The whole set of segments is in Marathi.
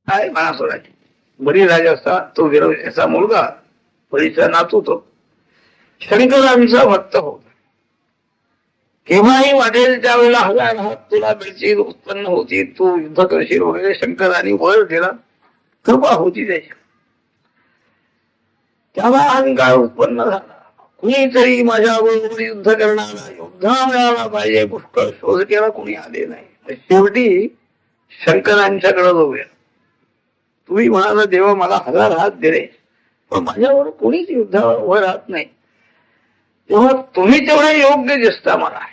काय मनासोडाची बळीराजा असा तो विरोधीचा मुलगा, बळीचा नातू तो शंकरांचा भक्त होता. केव्हाही वाटेल त्यावेळेला हजार हात तुला मिळतील, उत्पन्न होती, तू युद्ध करशील वगैरे शंकरांनी वर दिला, कृपा होती त्याची. त्याला अहंकार उत्पन्न झाला. कुणीतरी माझ्या बरोबर युद्ध करणारा योद्धा मिळाला पाहिजे. पुष्कळ शोध केला, कुणी आले नाही. शेवटी शंकरांच्याकडे जाऊया. तुम्ही म्हणाला देवा मला हजार हात दिले, पण माझ्यावर कोणीच युद्धावर उभं राहत नाही. तेव्हा तुम्ही तेवढे योग्य दिसता मला,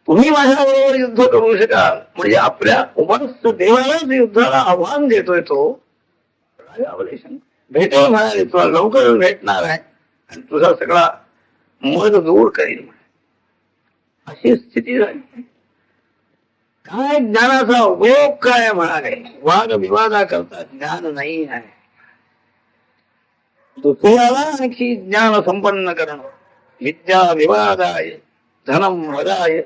तुम्ही माझ्याबरोबर युद्ध करू शकाल. म्हणजे आपल्या उपास्य देवालाच युद्धाला आव्हान देतोय तो. भेटेल म्हणाले, तुला लवकर भेटणार आहे आणि तुझा सगळा मध दूर करील. अशी स्थिती झाली. काय ज्ञानाचा उपयोग काय म्हणाले, वाद विवादा करता ज्ञान नाही आहे. दुसऱ्याला आणखी ज्ञान संपन्न करणं, विद्या विवादाय धनम वदाय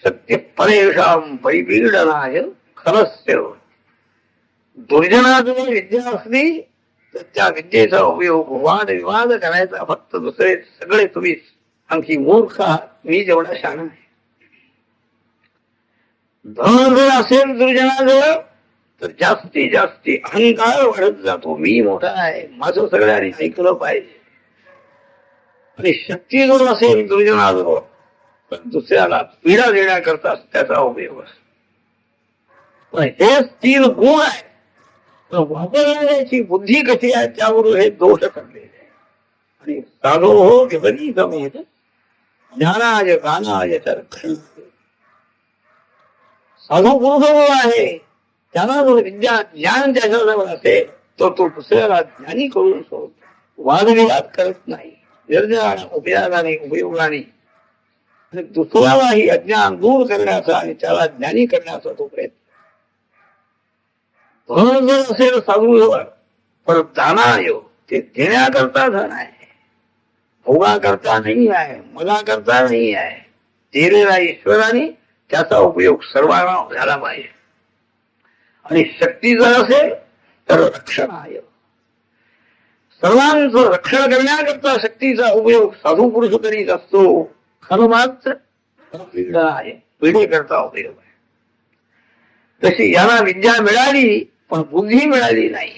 शक्ती परेशाम परिपीडनाय खरस्य. दुर्जनाजवळ विद्या असली तर त्या विद्येचा उपयोग वाद विवाद करायचा फक्त दुसरे सगळे तुम्हीच. आणखी मूर्ख आहात, मी जेवढा शहाणा आहे. धन जर असेल दुर्जनाजवळ तर जास्तीत जास्ती अहंकार वाढत जातो. मी मोठा आहे, माझं सगळ्यांनी ऐकलं पाहिजे. आणि शक्ती जर असेल दुर्जनाजवळ तर दुसऱ्याला पीडा देण्याकरता त्याचा उपयोग असतो. पण हेच तीन गुण आहे, वापरण्याची बुद्धी कशी आहे त्यावरून हे दोष ठरलेले आहे. आणि साधो हो की समेत ज्ञानाय गानाय चरक्षण. साधू पुरुष आहे, त्याला जर विद्या ज्ञान त्याच्याजवळ असेल तर तो दुसऱ्याला ज्ञानी करून सोडतो, वादविवाद करत नाही, उपयोगाने आणि दुसऱ्यालाही अज्ञान दूर करण्याचा आणि त्याला ज्ञानी करण्याचा तो प्रयत्न. धन जर असेल साधू जवळ तर दानाय, ते देण्याकरता धन आहे, भोगाकरता नाही आहे, मनाकरता नाही आहे. दिलेला ईश्वराने त्याचा उपयोग सर्वांना झाला पाहिजे. आणि शक्ती जर असेल तर रक्षण आहे, सर्वांचं रक्षण करण्याकरता शक्तीचा उपयोग साधू पुरुष करीत असतो. खरं मात्र पीडा आहे, पीडेकरता उपयोग आहे. तशी याला विद्या मिळाली पण बुद्धी मिळाली नाही.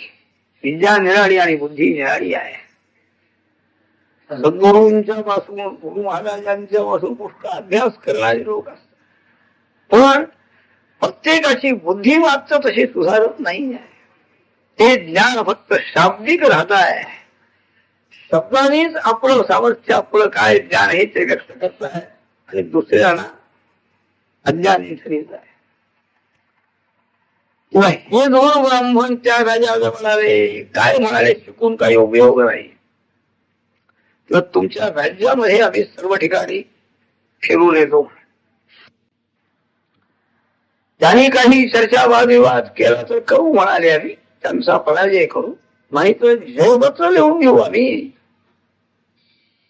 विद्या मिळाली आणि बुद्धी मिळाली आहे. सद्गुरूंच्या पासून, गुरु महाराजांच्या पासून पुष्कळ अभ्यास करणारे लोक असतात, पण प्रत्येकाची बुद्धी मात्र तशी सुधारत नाही आहे. ते ज्ञान फक्त शाब्दिक राहत आहे. शब्दानेच आपलं सामर्थ्य, आपलं काय ज्ञान हे ते व्यक्त करत आहे आणि दुसऱ्यांना अज्ञानी ठरत आहे. हे दोन ब्राह्मण त्या राजाला म्हणाले, काय म्हणाले, शिकून काही उपयोग नाही. किंवा तुमच्या राज्यामध्ये आम्ही सर्व ठिकाणी फिरून येतो. त्यांनी काही चर्चा वादविवाद केला तर करू म्हणाले, आम्ही त्यांचा पराजय करू, नाही तर जयपत्र लिहून घेऊ आम्ही.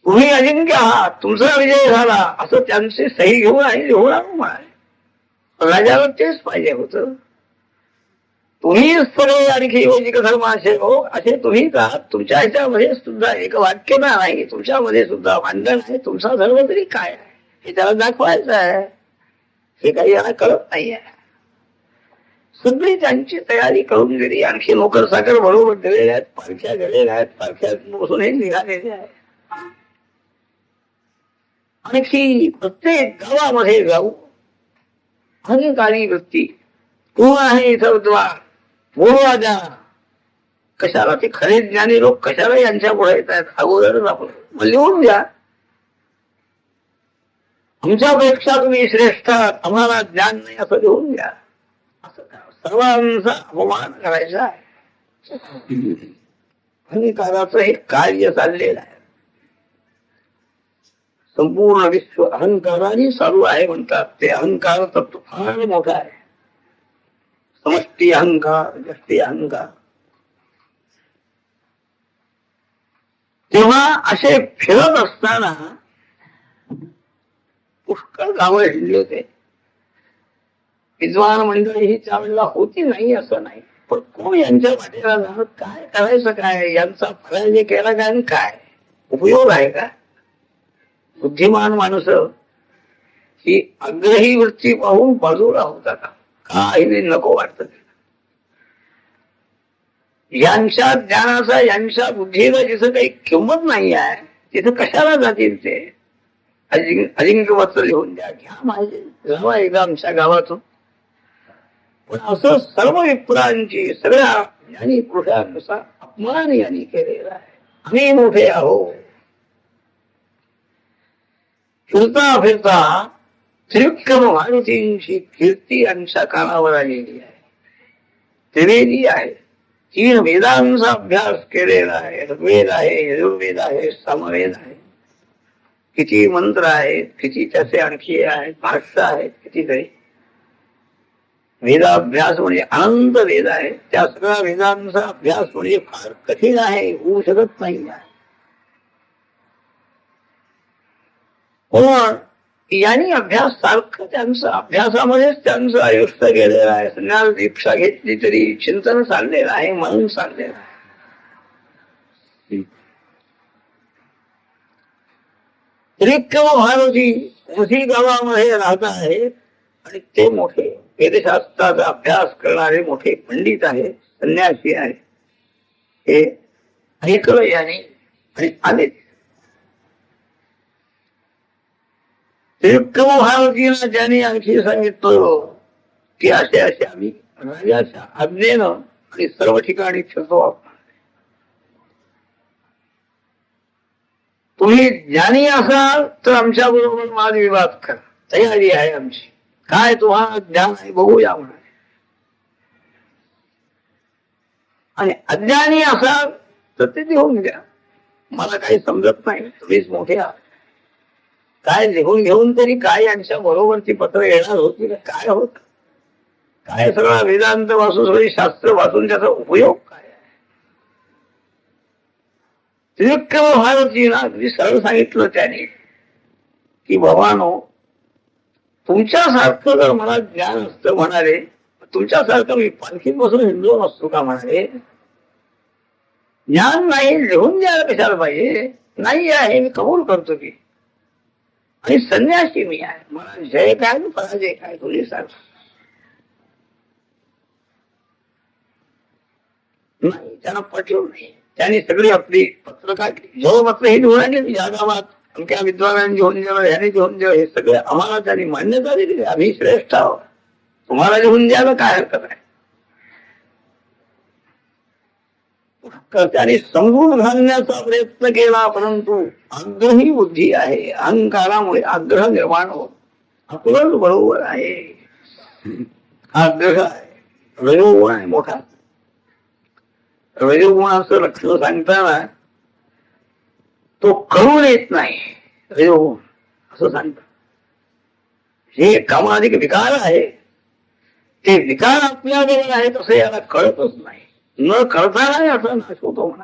तुम्ही अजिंक्य आहात, तुमचा विजय झाला असं त्यांची सही घेऊन आणि लिहून आणू म्हणाले. राजाला तेच पाहिजे होतं. तुम्ही सगळे आणखी वैदिक धर्माचे लोक असे तुम्हीच आहात. तुमच्या ह्याच्यामध्ये सुद्धा एक वाक्य नाही, तुमच्यामध्ये सुद्धा भांडण आहे. तुमचा धर्म तरी काय आहे हे त्याला दाखवायचं आहे. हे काही याला कळत नाही आहे. सगळी त्यांची तयारी करून गेली. आणखी नोकर साखर बरोबर दिलेल्या आहेत, पालख्या गेलेल्या आहेत, पालख्यात बसून हे निघालेले आहे. आणखी प्रत्येक गावामध्ये जाऊ अनेकानी व्यक्ती कोण आहे इथं द्वार बोलवा द्या. कशाला ते खरे ज्ञानी लोक कशाला यांच्या पुढे येत आहेत, अगोदरच आपण लिहून द्या. आमच्यापेक्षा तुम्ही श्रेष्ठ आहात, आम्हाला ज्ञान नाही असं लिहून द्या. असं सर्वांचा अपमान करायचा आहे. अहंकाराचं हे कार्य चाललेलं आहे. संपूर्ण विश्व अहंकाराने चालू आहे म्हणतात. ते अहंकार तत्व फार मोठा आहे. समष्टी अहंकार, व्यष्टी अहंकार. तेव्हा असे फिरत असताना पुष्कळ गावं हिंडले होते. विद्वान मंडळी ही त्यावेळेला होती नाही असं नाही, पण कोण यांच्या वाटेला जाणं, काय करायचं, काय यांचा पराजय केला काय आणि काय उपयोग आहे का? बुद्धिमान माणसं ही आग्रही वृत्ती पाहून बाजूला होता का? काही नको वाटत. यांच्या ज्ञानाचा, यांच्या बुद्धीला जिथं काही किंमत नाही आहे तिथं कशाला जातील ते? अजिंक्य वस्त्र लिहून द्या, घ्या माझे, जावा एकदा आमच्या गावातून. पण असं सर्व विप्रांची, सगळ्या ज्ञानी पुरुषांचा अपमान यांनी केलेला आहे. आम्ही मोठे आहो. फिरता फिरता त्रिविक्रम मारुतींची कीर्ती यांच्या कानावर आलेली आहे. त्रिवेदी आहे, 3 वेदांचा अभ्यास केलेला आहे. ऋग्वेद आहे, यजुर्वेद आहे, सामवेद आहे. किती मंत्र आहेत, किती त्याचे आणखी आहेत, भाष्य आहेत, कितीतरी. वेदाभ्यास म्हणजे अनंत वेद आहे. त्या सगळ्या वेदांचा अभ्यास म्हणजे फार कठीण आहे, होऊ शकत नाही. पण यांनी अभ्यास सारखं त्यांचं अभ्यासामध्येच त्यांचं आयुष्य गेलेलं आहे. संन्यास दीक्षा घेतली तरी चिंतन चाललेलं आहे, मनन चाललेलं आहे. त्रिविक्रम मारुती मोठी गावामध्ये राहत आहेत आणि ते मोठे वेदशास्त्राचा अभ्यास करणारे मोठे पंडित आहेत, संन्यासी आहेत. हे ऐकलं याने आणि आले. त्रिविक्रम मारुतीला ज्यांनी आणखी सांगितलं की असे असे आम्ही राजाच्या आज्ञेनं आणि सर्व ठिकाणी फिरतो. तुम्ही ज्ञानी असाल तर आमच्या बरोबर वादविवाद करा, तयारी आहे आमची. काय तुम्हाला ज्ञान आहे बघूया म्हणाले. आणि अज्ञानी असाल तर ते लिहून घ्या, मला काही समजत नाही, तुम्हीच मोठे आहात. काय लिहून घेऊन तरी काय यांच्या बरोबरची पत्र येणार होती का? काय होत? काय सगळा वेदांत वाचून, सगळी शास्त्र वाचून त्याचा उपयोग काय? त्रिविक्रम महाराजींना अगदी सरळ सांगितलं त्याने की भवानो, तुमच्यासारखं जर मला ज्ञान असतं म्हणाले, तुमच्यासारखं मी पालखीत बसून हिंदू नसतो का म्हणाले. ज्ञान नाही, लिहून द्यायला कशाला पाहिजे? नाही आहे, मी कबूल करतो की. आणि संन्यासी मी आहे, मला जय काय पराजय काय तुझे सारखं नाही. त्यांना पटलं नाही. त्यांनी सगळी आपली पत्र काढली, जेव्हा मात्र हे लिहून आणले या गावात, आमच्या विद्वानांनी घेऊन दिलं, ह्याने घेऊन द्यावं, हे सगळे आम्हाला त्यांनी मान्यता दिली, आम्ही श्रेष्ठ आहोत, तुम्हाला लिहून द्यायला काय हरकत आहे. त्याने समजून घालण्याचा प्रयत्न केला, परंतु आग्रही बुद्धी आहे, अहंकारामुळे आग्रह निर्माण होत. आपलं बरोबर आहे, आग्रह आहे, रजोगुण आहे मोठा. रजोगुणाचं लक्षण सांगताना तो कळून येत नाही, रजोगुण असं सांगतात. हे कामाधिक विकार आहे, ते विकार आपल्याबरोबर आहे तसं याला कळतच नाही. न कळताना याचा नाश होतो म्हणा.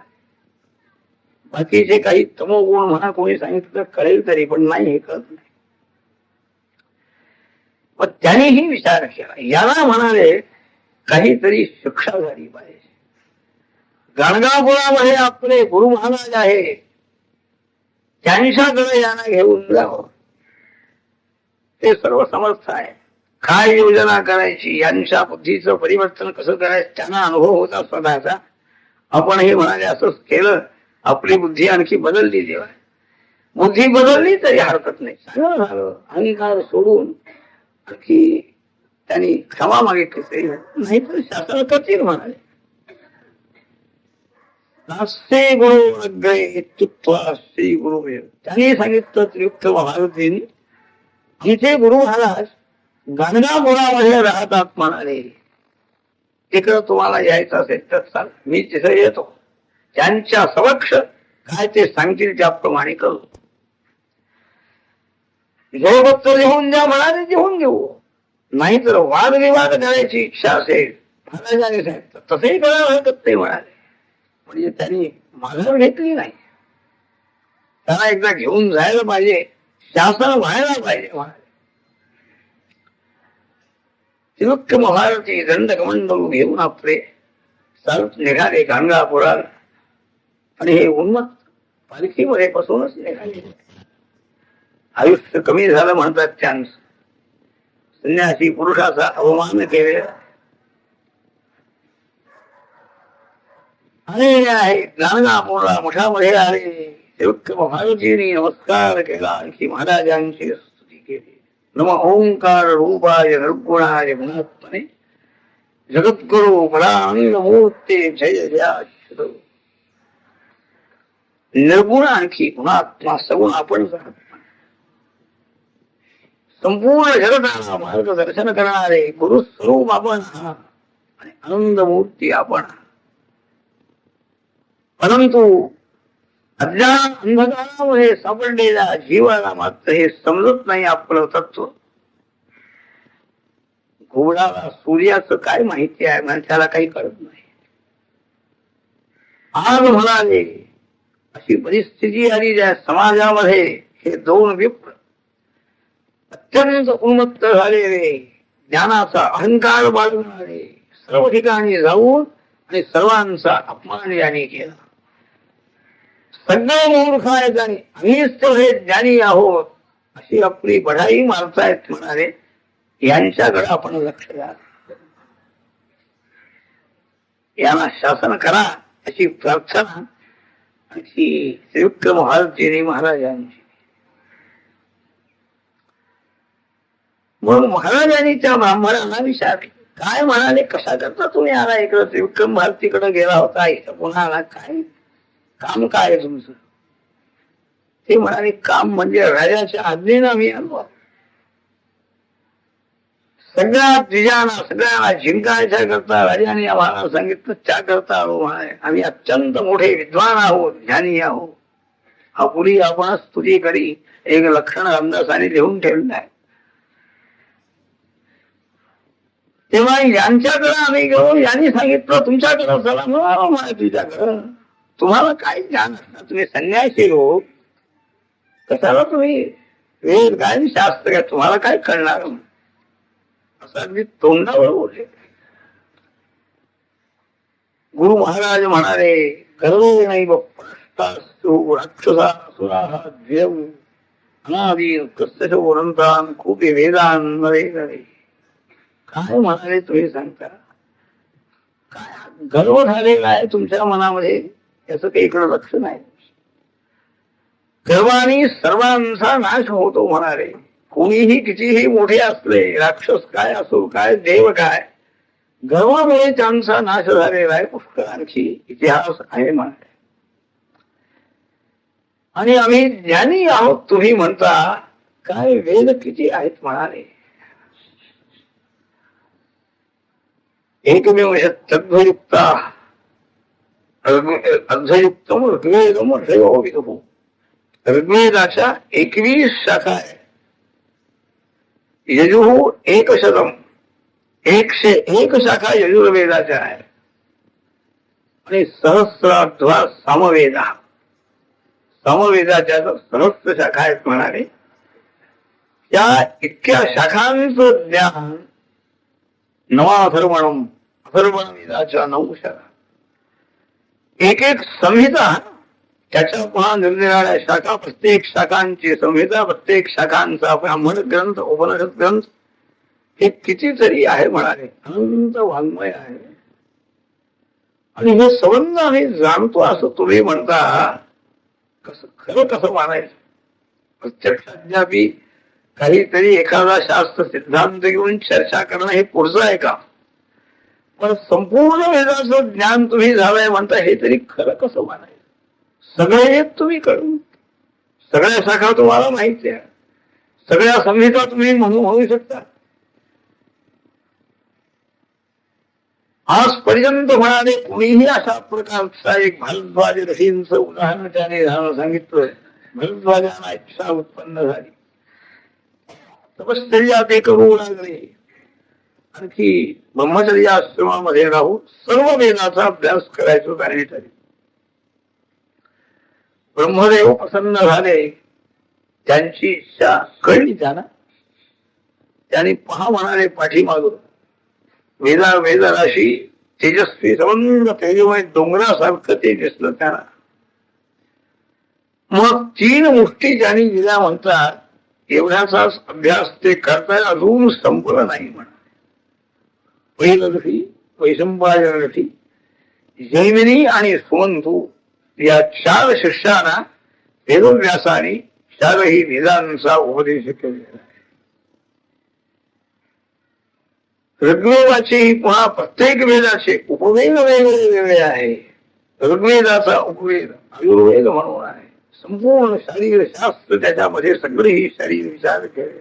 बाकीचे काही तमोगुण म्हणा कोणी सांगितलं तर कळेल तरी, पण नाही, हे कळत नाही. पण त्यानेही विचार केला. याला म्हणाले काहीतरी शिक्षा झाली पाहिजे. गाणगापुरामध्ये आपले गुरु महाराज आहे, त्यांच्याकडे यांना घेऊन जावं. ते सर्व समर्थ आहे. काय योजना करायची, यांच्या बुद्धीचं परिवर्तन कसं करायचं त्यांना अनुभव होता स्वतःचा. आपण हे म्हणाले असंच केलं, आपली बुद्धी आणखी बदलली. देवा बुद्धी बदलली तरी हरकत नाही, चांगलं झालं. अहंकार सोडून आणखी त्यांनी क्षमा मागितली तरी नाही, तर शास्त्र करतील म्हणाले. नास्ते गुरु अग्रे इत्युक्त्वा श्री गुरु. त्यांनी सांगितलं त्रिविक्रम महाराजींनी, जिथे गुरु महाराज गाणगापुरामध्ये राहतात म्हणाले, तिकडं तुम्हाला यायचं असेल तर चाल, मी तिथे येतो. त्यांच्या समक्ष काय ते सांगतील त्याप्रमाणे करू. जो भक्त लिहून द्या म्हणाले, लिहून घेऊ. नाहीतर वादविवाद करायची इच्छा असेल महाराजांनी सांगितलं तसंही करायला हरकत नाही म्हणाले. म्हणजे त्यांनी माघार घेतली नाही. त्यांना एकदा घेऊन जायला पाहिजे, शासन व्हायला पाहिजे म्हणाले. त्रिविक्रम महारथी दंडकमंडल घेऊन आपले चालत निघाले गाणगापुरात. आणि हे उन्मत्त पालखीमध्ये बसूनच निघाले. आयुष्य कमी झालं म्हणतात त्यांचं. संन्यासी पुरुषाचा अवमान केले आणि आहे गाणगापूरला मठामध्ये आले. त्रिविक्रम महाराजींनी नमस्कार केला आणखी महाराजांची स्तुती केली. नम ओंकार रूपाय निर्गुणाय गुणात्मने जगद्गुरु फलानंद मूर्ती जय जय. निर्गुण आणखी गुणात्मा सगुण आपण संपूर्ण जगताला मार्गदर्शन करणारे गुरुस्वरूप आपण आणि आनंद मूर्ती आपण. परंतु अज्ञान अंधकारामध्ये सापडलेल्या जीवाला मात्र हे समजत नाही आपलं तत्व. घोडाला सूर्याचं काय माहिती आहे म्हणजे त्याला काही कळत नाही. आज म्हणाले अशी परिस्थिती आली ज्या समाजामध्ये हे दोन विप्र अत्यंत उन्मत्त झालेले, ज्ञानाचा अहंकार बाळगणारे, सर्व ठिकाणी जाऊन आणि सर्वांचा अपमान याने केला. सगळे मूर्ख आहेत आणि आम्हीच हे ज्ञानी आहोत अशी आपली बढाई मारतायत म्हणाले. यांच्याकडे आपण लक्ष द्या, यांना शासन करा अशी प्रार्थना अशी त्रिविक्रम महाराजींनी महाराजांची. मग महाराजांनी त्या ब्राह्मणांना विचारले, काय म्हणाले, कशा करता तुम्ही आला इकडं, त्रिविक्रम भारतीकडे गेला होता, इथं पुन्हा आला, काय काम काय आहे तुमचं. ते म्हणाले, काम म्हणजे राजाच्या आज्ञेनं आम्ही आलो. सगळ्या द्विजांना सगळ्यांना जिंकायच्या करता राजाने आम्हाला सांगितलं, त्या करता आलो म्हणाले. आम्ही अत्यंत मोठे विद्वान आहोत, ज्ञानी आहोत. हा पुढे आपण स्तुती करी एक लक्षण रामदासाने लिहून ठेवलं आहे. तेव्हा यांच्याकडे आम्ही गेलो, यांनी सांगितलं तुमच्याकडे चला म्हणा, तुझ्याकडं तुम्हाला काय ज्ञान असणार, तुम्ही संन्यासी लोक, कशाला तुम्ही वेद काय शास्त्र काय तुम्हाला काय कळणार असं अगदी तोंडावर बोलले. गुरु महाराज म्हणाले, कर्वे नाही बाप्पा राक्षसा सुरा देव अनादी कस्य वनंतान खूप वेदान नरे नरे. काय म्हणाले तुम्ही सांगता, काय गर्व झालेला आहे तुमच्या मनामध्ये, याचं काही इकडं लक्ष नाही. गर्वाने सर्वांचा नाश होतो म्हणाले. कोणीही कितीही मोठे असले, राक्षस काय असो काय देव काय, गर्वामुळे त्यांचा नाश झालेला आहे. पुष्कळ आणखी इतिहास आहे म्हणाले. आणि आम्ही ज्ञानी आहोत तुम्ही म्हणता, काय वेद किती आहेत म्हणाले. एकमेव तद्वयुक्ता अर्धयुक्तम ऋग्वेदम ऋषयो विदुः. ऋग्वेदाच्या 21 शाखा आहे. यजुः 100, 101 शाखा यजुर्वेदाच्या आहे. आणि सहस्राध्वा सामवेदा, सामवेदाच्या सहस्र शाखा आहेत म्हणाले. त्या इतक्या शाखांचं ज्ञान नवाथर्वणम, अथर्वण वेदाच्या 9 शाखा, एक एक संहिता, त्याच्या पुन्हा निरनिराळ्या शाखा, प्रत्येक शाखांची संहिता, प्रत्येक शाखांचा ब्राह्मण ग्रंथ, उपनिषद ग्रंथ, हे कितीतरी आहे म्हणाले. अनंत वाङ्मय आहे. आणि हे संबंध आम्ही जाणतो असं तुम्ही म्हणता, कसं खरं कसं मानायचं. प्रत्यक्ष अद्यापी काहीतरी एखादा शास्त्र सिद्धांत घेऊन चर्चा करणं हे पुढचं आहे का, पण संपूर्ण वेदाचं ज्ञान तुम्ही झालंय म्हणता, हे तरी खरं कसं मानायचं. सगळे तुम्ही कळून, सगळ्या शाखा तुम्हाला माहिती आहे, सगळ्या संहिता तुम्ही म्हणू शकता. आजपर्यंत म्हणाले कोणीही अशा प्रकारचा एक भारद्वाज ऋषींचं उदाहरण त्याने सांगितलंय. भारद्वाजांना इच्छा उत्पन्न झाली, तपश्चर्या ते करू लागले, आणखी ब्रह्मचर्य आश्रमामध्ये राहून सर्व वेदाचा अभ्यास करायचो त्याने ठरले. ब्रह्मदेव प्रसन्न झाले, त्यांची इच्छा कळली त्यांना. त्यांनी पहा म्हणाले पाठीमागून वेदराशी तेजस्वी संबंध तेजमय डोंगरासारखं ते दिसलं त्यांना. मग 3 मुष्टी ज्यांनी दिल्या म्हणतात, एवढ्याचाच अभ्यास ते करताय, अजून संपलं नाही म्हणा. पहिलदशी, वैशंपायनदशी, जैमिनी आणि सुमंतू या 4 शिष्यांना वेदव्यासाने 4ही वेदांचा उपदेश केलेला आहे. ऋग्वेदाचेही पुन्हा प्रत्येक वेदाचे उपवेद वेगळे आहे. ऋग्वेदाचा उपवेद आयुर्वेद म्हणून आहे. संपूर्ण शरीर शास्त्र त्याच्यामध्ये सगळेही शरीर विचार केले.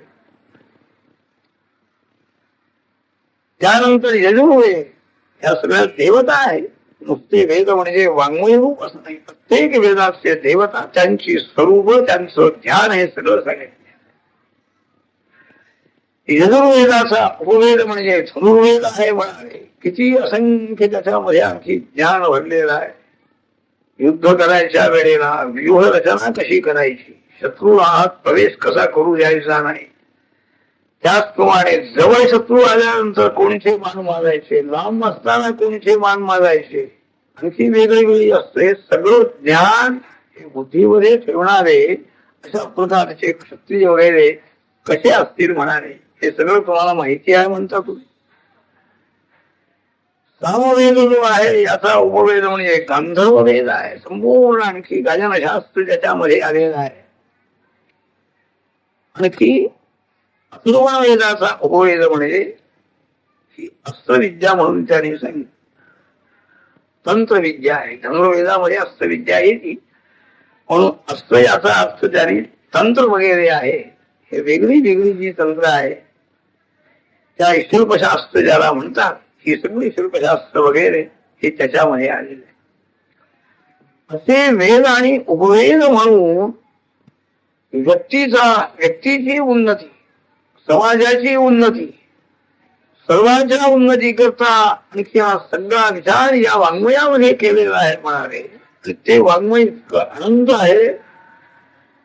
त्यानंतर यजुर्वेद ह्या सगळ्या देवता आहे. नुसते वेद म्हणजे वाङ्मय रूप असं नाही, प्रत्येक वेदाचे देवता, त्यांची स्वरूप, त्यांचं ज्ञान हे सगळं सांगितलं. यजुर्वेदाचा उपवेद म्हणजे धनुर्वेद आहे म्हणाले. किती असंख्य त्याच्यामध्ये आणखी ज्ञान भरलेलं आहे. युद्ध करायच्या वेळेला व्यूह रचना कशी करायची, शत्रू आहात प्रवेश कसा करू द्यायचा नाही, त्याचप्रमाणे जवळ शत्रू आल्यानंतर कोणते मान मारायचे, लांब असताना कोणते मान मारायचे, आणखी वेगळी असते. सगळं ज्ञान हे बुद्धीमध्ये ठेवणारे अशा प्रकारचे क्षत्रिय वगैरे कसे असतील म्हणाले. हे सगळं तुम्हाला माहिती आहे म्हणता तुम्ही. सामवेद जो आहे याचा उपवेद म्हणजे गांधर्व वेद आहे. संपूर्ण आणखी गायनशास्त्र त्याच्यामध्ये आलेलं आहे. आणखी अथर्वण वेदाचा उपवेद म्हणजे ही अस्त्रविद्या म्हणून त्यांनी सांगितलं. तंत्रविद्या आहे. धनुर्वेदामध्ये अस्त्रविद्या येते म्हणून अस्त्र याचा अर्थ त्यांनी तंत्र वगैरे आहे. हे वेगळी वेगळी जी तंत्र आहे त्या शिल्पशास्त्र ज्याला म्हणतात, ही सगळी शिल्पशास्त्र वगैरे हे त्याच्यामध्ये आलेले आहे. असे वेद आणि उपवेद म्हणून व्यक्तीची उन्नती, समाजाची उन्नती, सर्वांच्या उन्नती करता आणखी हा सगळा विचार या वाङ्मयामध्ये केलेला आहे म्हणाले. ते वाङ्मय अनंत आहे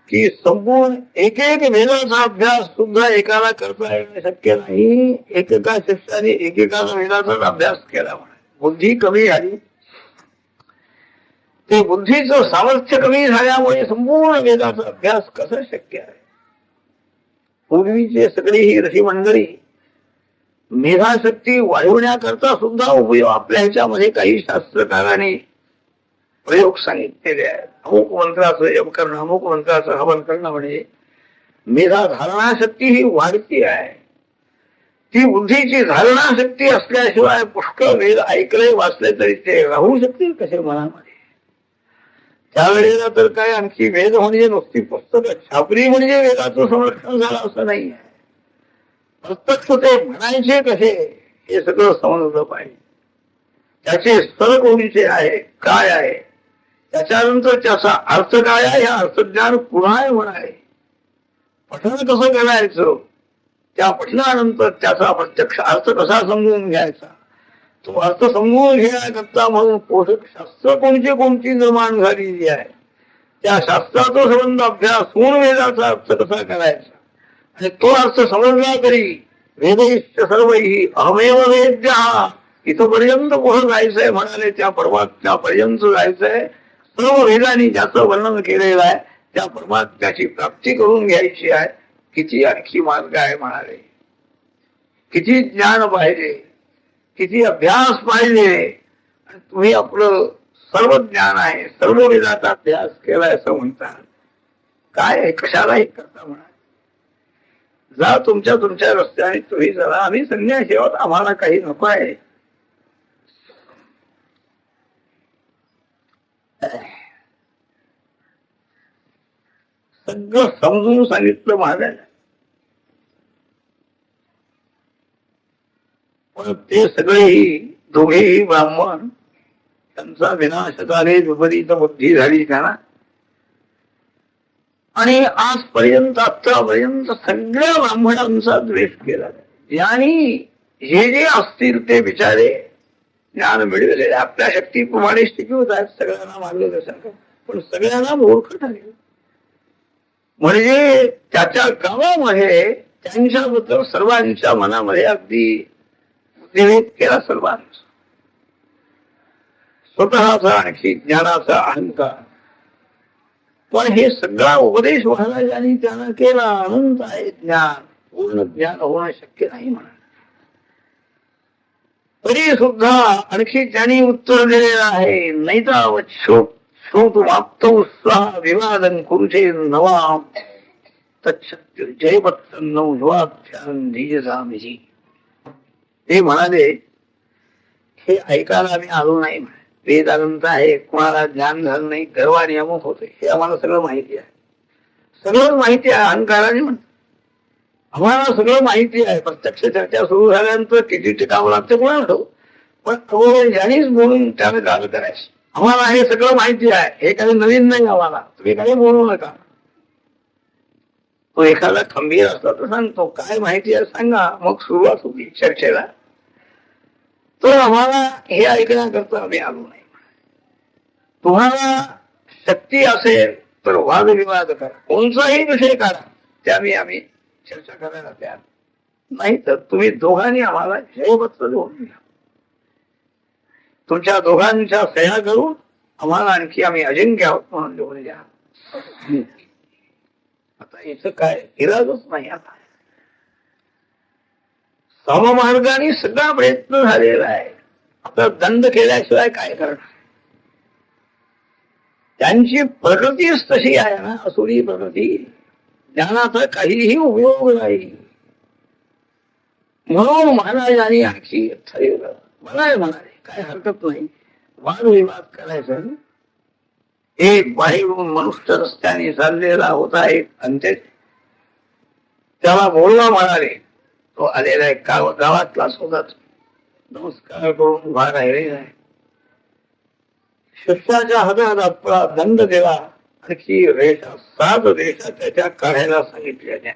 की संपूर्ण एक वेदाचा अभ्यास सुद्धा एकाला करता येणं शक्य नाही. एकेका शिष्याने एकेकाचा वेदाचा अभ्यास केला म्हणा. बुद्धी कमी झाली, ते बुद्धीचं सामर्थ्य कमी झाल्यामुळे संपूर्ण वेदाचा अभ्यास कसं शक्य आहे. पूर्वीचे सगळी ही ऋषी मंडळी मेधाशक्ती वाढवण्याकरता सुद्धा उपयोग आपल्या ह्याच्यामध्ये काही शास्त्रकारांनी प्रयोग सांगितलेले आहेत. अमुक मंत्राचं जप करणं, अमुक मंत्राचं हवन करणं म्हणजे मेधा धारणा शक्ती ही वाढती आहे. ती बुद्धीची धारणा शक्ती असल्याशिवाय पुष्कळ वेद ऐकले वाचले तरी ते राहू शकतील कसे मनामध्ये. त्यावेळेला तर काय आणखी वेद म्हणजे नुसती पुस्तकं, छापरी म्हणजे वेदाचं संरक्षण झालं असं नाही आहे. प्रत्यक्ष ते म्हणायचे कसे हे सगळं समजलं पाहिजे. त्याचे स्तर कोणीचे आहे, काय आहे, त्याच्यानंतर त्याचा अर्थ काय आहे, हा अर्थज्ञान पुन्हा आहे म्हणाले. पठण कसं करायचं, त्या पठणानंतर त्याचा प्रत्यक्ष अर्थ कसा समजून घ्यायचा, तो अर्थ समजून घेण्याकरता म्हणून पोषक शास्त्र कोणती निर्माण झालेली आहे. त्या शास्त्राचा संबंध अभ्यास होऊन वेदाचा अर्थ कसा करायचा आणि तो अर्थ समजला तरी वेदैश्च सर्वैः अहमेव वेद्यः इथपर्यंत पुढे जायचंय म्हणाले. त्या परमात्म्यापर्यंत जायचंय. सर्व वेदांनी ज्याचं वर्णन केलेलं आहे त्या परमात्म्याची प्राप्ती करून घ्यायची आहे. किती आणखी मार्ग आहे म्हणाले. किती ज्ञान पाहिजे, किती अभ्यास पाहिजे. तुम्ही आपलं सर्व ज्ञान आहे, सर्व वेदाचा अभ्यास केलाय असं म्हणतात. काय कशालाही करता म्हणा. जा तुमच्या रस्त्याने तुम्ही जरा, आम्ही संन्यासी आहोत, आम्हाला काही नको आहे. सगळं समजून सांगितलं महाराज. पण ते सगळेही दोघेही ब्राह्मण, त्यांचा विनाश झाले, विपरीत बुद्धी झाली त्यांना. आणि आजपर्यंत आतापर्यंत सगळ्या ब्राह्मणांचा द्वेष केला. यांनी जे असतील ते बिचारे ज्ञान मिळवलेले आपल्या शक्तीप्रमाणे शिकवत आहेत, सगळ्यांना मार्गदर्शन, पण सगळ्यांना मूर्ख ठरले. म्हणजे त्याच्या गावामध्ये त्यांच्याबद्दल सर्वांच्या मनामध्ये अगदी बुद्धिभेद केला सर्वांचा, स्वतःचा आणखी ज्ञानाचा अहंकार. पण हे सगळा उपदेश महाराजांनी त्यांना केला. अनंत आहे ज्ञान, पूर्ण ज्ञान होणं शक्य नाही म्हणा. तरी सुद्धा आणखी त्यांनी उत्तर दिलेलं आहे. नैतावत श्रोतुमाप्त उत्साह विवादन कुरुचे नवा तच्छक्य जयपत्तन्नौ युवाख्यान धीयजामिजी. ते म्हणाले, हे ऐकायला आम्ही आलो नाही म्हणे. वेद अनंत आहे, कोणाला ज्ञान झालं नाही, गर्वाने अमुक होते, हे आम्हाला सगळं माहिती आहे. सगळं माहिती आहे, अहंकाराने म्हणतात. आम्हाला सगळं माहिती आहे. प्रत्यक्ष चर्चा सुरू झाल्यानंतर किती टिकावं लागतं कोणाला ठाऊक, पण अगोदर ज्यानेच बोलून त्याने गाल करायचं. आम्हाला हे सगळं माहिती आहे, हे काही नवीन नाही आम्हाला, तुम्ही काही बोलू नका. तो एखादा खंबीर असला तर सांगतो, काय माहिती आहे सांगा, मग सुरुवात होती चर्चेला. तर आम्हाला हे ऐकण्याकरता आम्ही आलो नाही. तुम्हाला शक्ती असेल तर वादविवाद करा, कोणताही विषय काढा, त्यावेळी आम्ही चर्चा करायला तयार नाही. तर तुम्ही दोघांनी आम्हाला जयपत्र लिहून द्या, तुमच्या दोघांच्या सह्या करून आम्हाला आणखी आम्ही अजिंक्य आहोत म्हणून लिहून द्या. आता इथं काय इरादच नाही. आता सममार्गाने सगळा प्रयत्न झालेला आहे. आता दंड केल्याशिवाय काय करणार. त्यांची प्रकृतीच तशी आहे ना, असुरी प्रकृती. ज्ञानाचा काहीही उपयोग नाही. म्हणून महाराजांनी आणखी ठरवलं, म्हणाले काय हरकत नाही, वादविवाद करायचा. एक बाहेरून मनुष्य रस्त्याने चाललेला होता, एक अंत्य त्याला बोलला. म्हणाले, तो आलेला आहे गावातला होता, नमस्कार करून उभा राहिलेला आहे. शिष्याच्या हातात आपला दंड दिला. आणखी रेषा 7 रेषा त्याच्या काढायला सांगितल्या.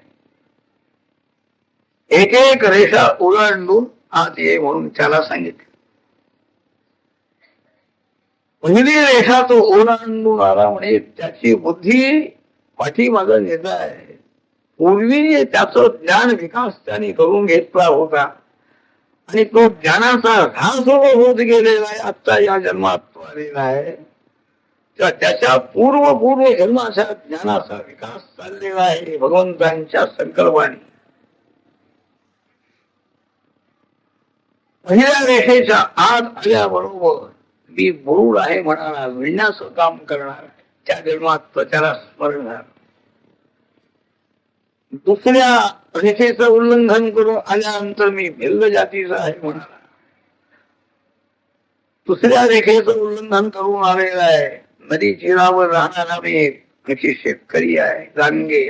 एक एक रेषा ओलांडून आत ये म्हणून त्याला सांगितले. पहिली रेषा तो ओलांडून आला म्हणे, त्याची बुद्धी पाठीमागं नेत आहे. पूर्वी त्याचं ज्ञान विकास त्याने करून घेतला होता आणि तो ज्ञानाचा ऱ्हास होत गेलेला आहे. आता या जन्मात तो आलेला आहे. त्याच्या पूर्व जन्माच्या ज्ञानाचा विकास चाललेला आहे भगवंतांच्या संकल्पाने. पहिल्या रेषेच्या आत आल्याबरोबर मी बुरुड आहे म्हणाला, विण्याचं काम करणार. त्या जन्मात त्याला स्मरण झालं. दुसऱ्या रेषेचं उल्लंघन करून आल्यानंतर मी भिल्ल जातीचा आहे म्हणाला. दुसऱ्या रेषेचं उल्लंघन करून आलेला आहे. नदी तीरावर राहणारा मी नक्की शेतकरी आहे, रांगे.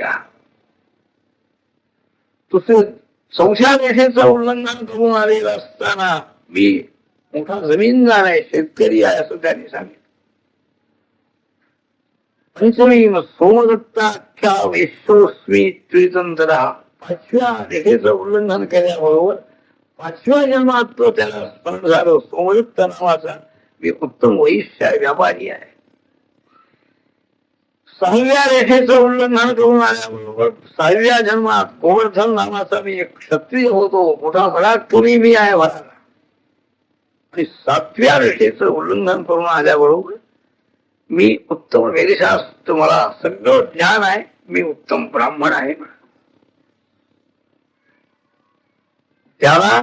चौथ्या रेषेचं उल्लंघन करून आलेलं असताना मी मोठा जमीनदार आहे, शेतकरी आहे असं त्यांनी सांगितलं. पंचमी सोमदत्ताख्या वेशोस्मी त्रितंत्रा. 5व्या रेषेचं उल्लंघन केल्याबरोबर 5व्या जन्मात तो त्याला स्मरण झालं, सोमदत्त नावाचा मी उत्तम वैश्य व्यापारी आहे. 6व्या रेषेचं उल्लंघन करून आल्याबरोबर 6व्या जन्मात गोवर्धन नावाचा मी एक क्षत्रिय होतो, मोठा पराक्रमी मी आहे म्हणाला. आणि 7व्या रेषेचं उल्लंघन करून आल्याबरोबर मी उत्तम वेदशास्त्र, मला सगळं ज्ञान आहे, मी उत्तम ब्राह्मण आहे. त्याला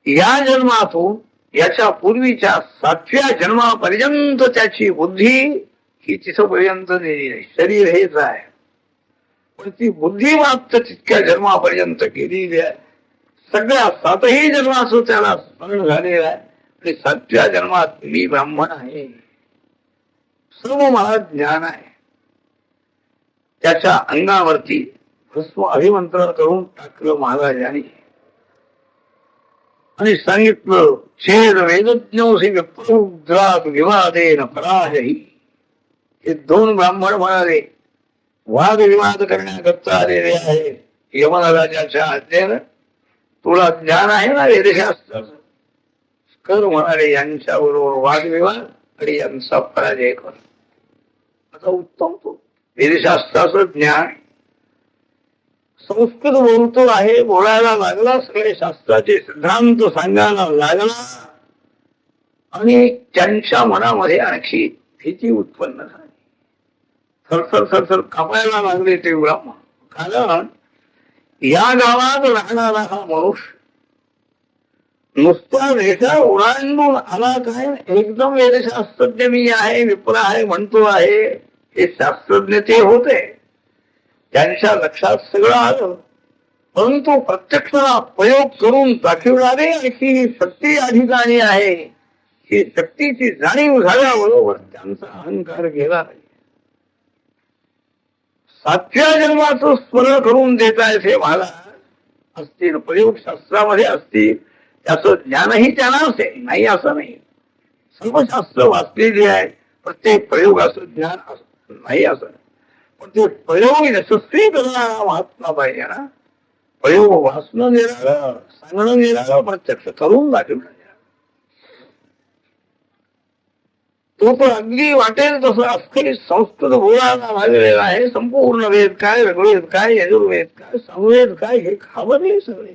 या जन्मातून याच्या पूर्वीच्या 7व्या जन्मापर्यंत त्याची बुद्धी ही तिथपर्यंत नेली नाही. शरीर हेच आहे, पण ती बुद्धी मात्र तितक्या जन्मापर्यंत गेलेली आहे. सगळ्या 7ही जन्माचं त्याला स्मरण झालेलं आहे. आणि 7व्या जन्मात मी ब्राह्मण आहे, सर्व मला ज्ञान आहे. त्याच्या अंगावरती भस्म अभिमंत्रण करून टाकलं महाराजांनी आणि सांगितलं, छेद वेदज्ञोसी विप्रोद्रात विवादेन पराजही. हे 2 ब्राह्मण म्हणाले, वादविवाद करण्याकरता आलेले आहेत. यमराजाच्या आज्ञेनं तुला ज्ञान आहे ना वेदशास्त्राचं, कर म्हणाले यांच्याबरोबर वादविवाद आणि यांचा पराजय कर. आता उत्तम तो वेदशास्त्राचं ज्ञान संस्कृत बोलतो आहे, बोलायला लागला, सगळे शास्त्राचे सिद्धांत सांगायला लागला आणि त्यांच्या मनामध्ये आणखी भीती उत्पन्न झाली. थरथर थरथर कापायला लागले ते ब्राह्मण. कारण या गावात राहणारा हा मनुष्य नुसत्या रेषा ओलांडून आला काय, एकदम वेदशास्त्रज्ञ मी आहे, विप्र आहे म्हणतो आहे. हे शास्त्रज्ञ ते होते, त्यांच्या लक्षात सगळं आलं, परंतु प्रत्यक्ष प्रयोग करून दाखवणारे ही शक्ती या ठिकाणी आहे. ही शक्तीची जाणीव झाल्याबरोबर त्यांचा अहंकार गेला नाही. 7व्या जन्माचं स्मरण करून देतायत हे महाराज. असतील प्रयोगशास्त्रामध्ये असतील, त्याचं ज्ञानही त्यांना असेल, नाही असं नाही. सर्व शास्त्र वाचलेली आहे, प्रत्येक प्रयोगाचं ज्ञान नाही असं, पण ते प्रयोग यशस्वी करणारा महात्मा पाहिजे ना. प्रयोग वाचणं देणारा, सांगणं देणारा, प्रत्यक्ष करून दाखवणं. तो पण अगदी वाटेल तसं अख्खी संस्कृत बोलायला लागलेला आहे. संपूर्ण वेद काय, ऋग्वेद काय, यजुर्वेद काय, सामवेद काय, हे घाबरले सगळे.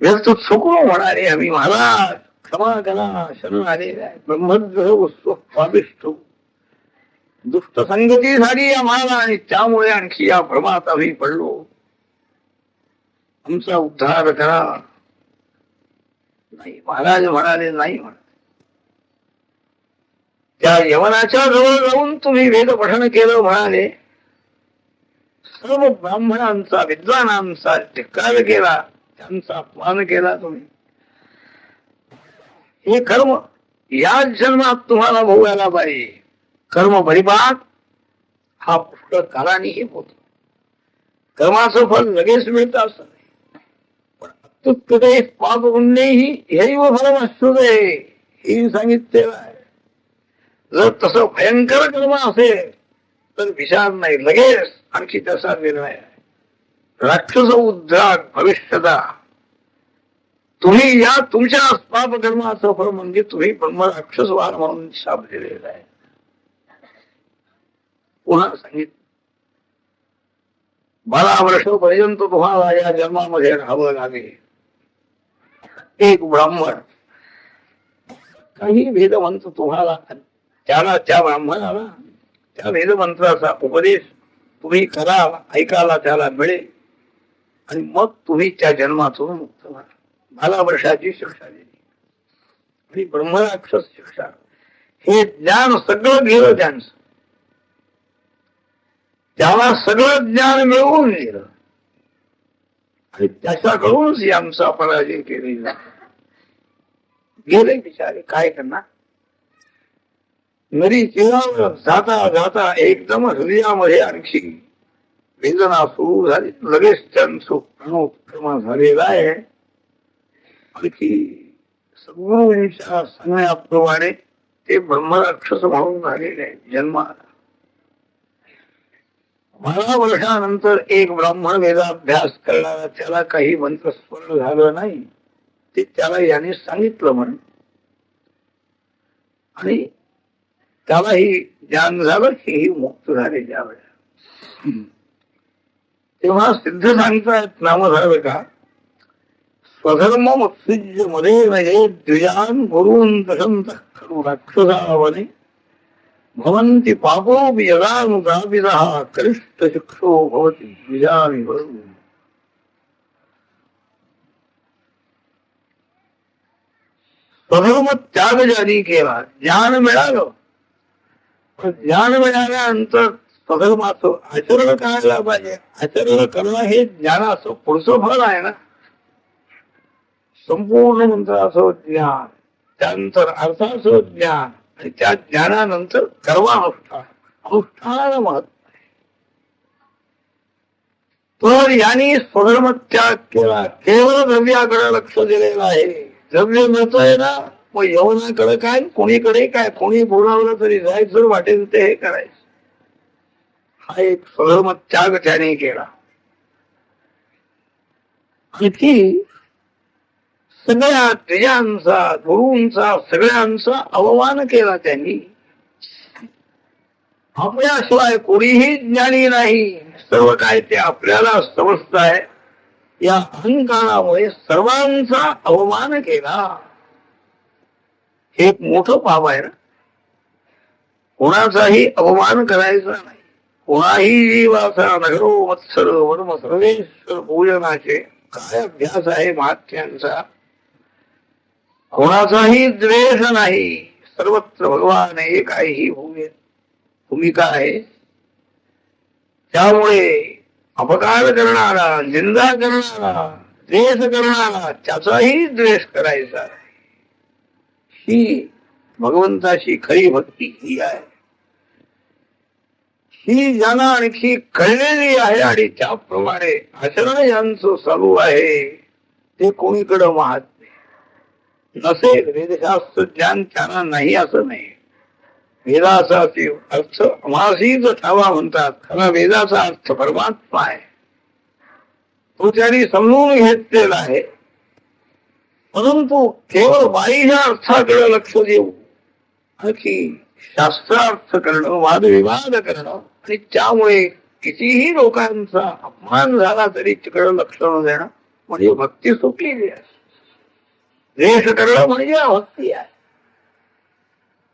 व्यस्त चुकलो म्हणाले आम्ही. महाराज क्षमा करा, शरण आलेला आहे. ब्रह्मद्र स्वाभिष्ट दुष्ट संगती झाली आम्हाला आणि त्यामुळे आणखी या भ्रमात आम्ही पडलो. आमचा उद्धार करा. नाही, महाराज म्हणाले नाही म्हणा. त्या यवनाच्या जवळ जाऊन तुम्ही वेद पठण केलं म्हणाले. सर्व ब्राह्मणांचा, विद्वानांचा धिक्कार केला, त्यांचा अपमान केला तुम्ही. हे कर्म याच जन्मात तुम्हाला भोगायला पाहिजे. कर्म परिपाक हा पुष्कळ काळाने होतो. कर्माचं फल लगेच मिळतं असं नाही, पण अत्युत्कटे पाप पुण्यही हेैव फलमश्नुते हे सांगितलेलं आहे. जर तसं भयंकर कर्म असेल तर विचार नाही, लगेच आणखी त्याचा निर्णय आहे. राक्षस उद्धार भविष्यता. तुम्ही या तुमच्या पाप कर्माचं फळ म्हणजे तुम्ही ब्रह्म राक्षस वार म्हणून शाप दिलेला आहे. पुन्हा सांगितलं, 12 वर्षापर्यंत तुम्हाला या जन्मामध्ये राहावं लागेल. एक ब्राह्मण काही वेदमंत्र तुम्हाला, त्याला, त्या ब्राह्मणाला त्या वेदमंत्राचा उपदेश तुम्ही करा, ऐकायला त्याला मिळेल आणि मग तुम्ही त्या जन्मातून मुक्त व्हा. 12 वर्षाची शिक्षा दिली आणि ब्रह्मराक्षस शिक्षा. हे ज्ञान सगळं गेलं त्यांचं. त्याला सगळं ज्ञान मिळवून गेलं आणि त्याच्याकडूनच आमचा पराजय केलेला. गेले बिचारे, काय करणार. नदी तीरावर जाता जाता एकदम हृदयामध्ये आणखी वेदना सुरू झाली. लगेच त्यांचं प्रणोत्क्रम झालेला आहे. आणखी सद्गुरूंच्या सांगण्याप्रमाणे ते ब्रह्मराक्षस म्हणून झालेले आहे जन्माला. 12 वर्षानंतर एक ब्राह्मण वेदाभ्यास करणारा, त्याला काही मंत्र स्मरण झालं नाही, ते त्याला याने सांगितलं म्हणून आणि त्यालाही ज्ञान झालं की ही मुक्त झाले त्यावेळेला. तेव्हा सिद्ध सांगतायत नामधारका, स्वधर्म उत्सृज्य मध्ये नये द्विजान गुरून दशंत खलु राक्षसावने भवन्ति पापोपि यदानुदापितः कनिष्ठ शिक्षो भवति द्विजाविव. स्वधर्म त्याग ज्यांनी केला, ज्ञान मिळालं, पण ज्ञान मिळाल्यानंतर स्वधर्माचं आचरण करायला पाहिजे. आचरण करणं हे ज्ञानाचं पुढचं फळ आहे ना. संपूर्ण मंत्राचं ज्ञान, त्यानंतर अर्थाचं ज्ञान आणि त्या ज्ञानानंतर कर्मानुष्ठान, अनुष्ठानाला महत्व आहे. तर यांनी स्वधर्म त्याग केला, केवळ द्रव्याकडे लक्ष दिलेलं आहे. द्रव्य मिळतंय ना, मग यवनाकडे काय, कोणीकडे काय, कोणी बोलावलं तरी जायचं, वाटेल ते हे करायचं. हा एक स्वधर्म त्याग त्याने केला. आणखी सगळ्या द्विजांचा, गुरूंचा, सगळ्यांचा अवमान केला त्यांनी. आपल्याशिवाय कोणीही ज्ञानी नाही, सर्व काय ते आपल्याला समजत आहे. या अहंकारामुळे सर्वांचा अवमान केला. हे एक मोठं पाप आहे ना. कोणाचाही अवमान करायचा नाही. कोणाही जीवाचा नगरो मत्सर वर्म सर्वेश्वर पूजनाचे काय अभ्यास आहे महात्म्यांचा. कोणाचाही द्वेष नाही. सर्वत्र भगवान एक आहे ही भूमिका आहे. त्यामुळे अपकार करणारा, निंदा करणारा, द्वेष करणारा त्याचाही द्वेष करायचा. ही भगवंताची खरी भक्ती ही आहे. ही ज्यांना आणखी कळलेली आहे आणि त्याप्रमाणे आचरण ज्यांचं चालू आहे ते कोणीकडं महात्म्य नसेल. वेदशास्त्र ज्ञान त्यांना नाही असं नाही. वेदाचा अर्थ अमासीच ठावा म्हणतात. खरा वेदाचा अर्थ परमात्मा आहे. तो त्यांनी समजून घेतलेला आहे. परंतु केवळ बाह्य अर्थाकडे लक्ष देऊ आणखी शास्त्रार्थ करणं, वादविवाद करणं आणि त्यामुळे कितीही लोकांचा अपमान झाला तरी तिकडं लक्ष न देणं म्हणजे भक्ती सुटलेली आहे. द्वेष करणं म्हणजे अभक्ती आहे.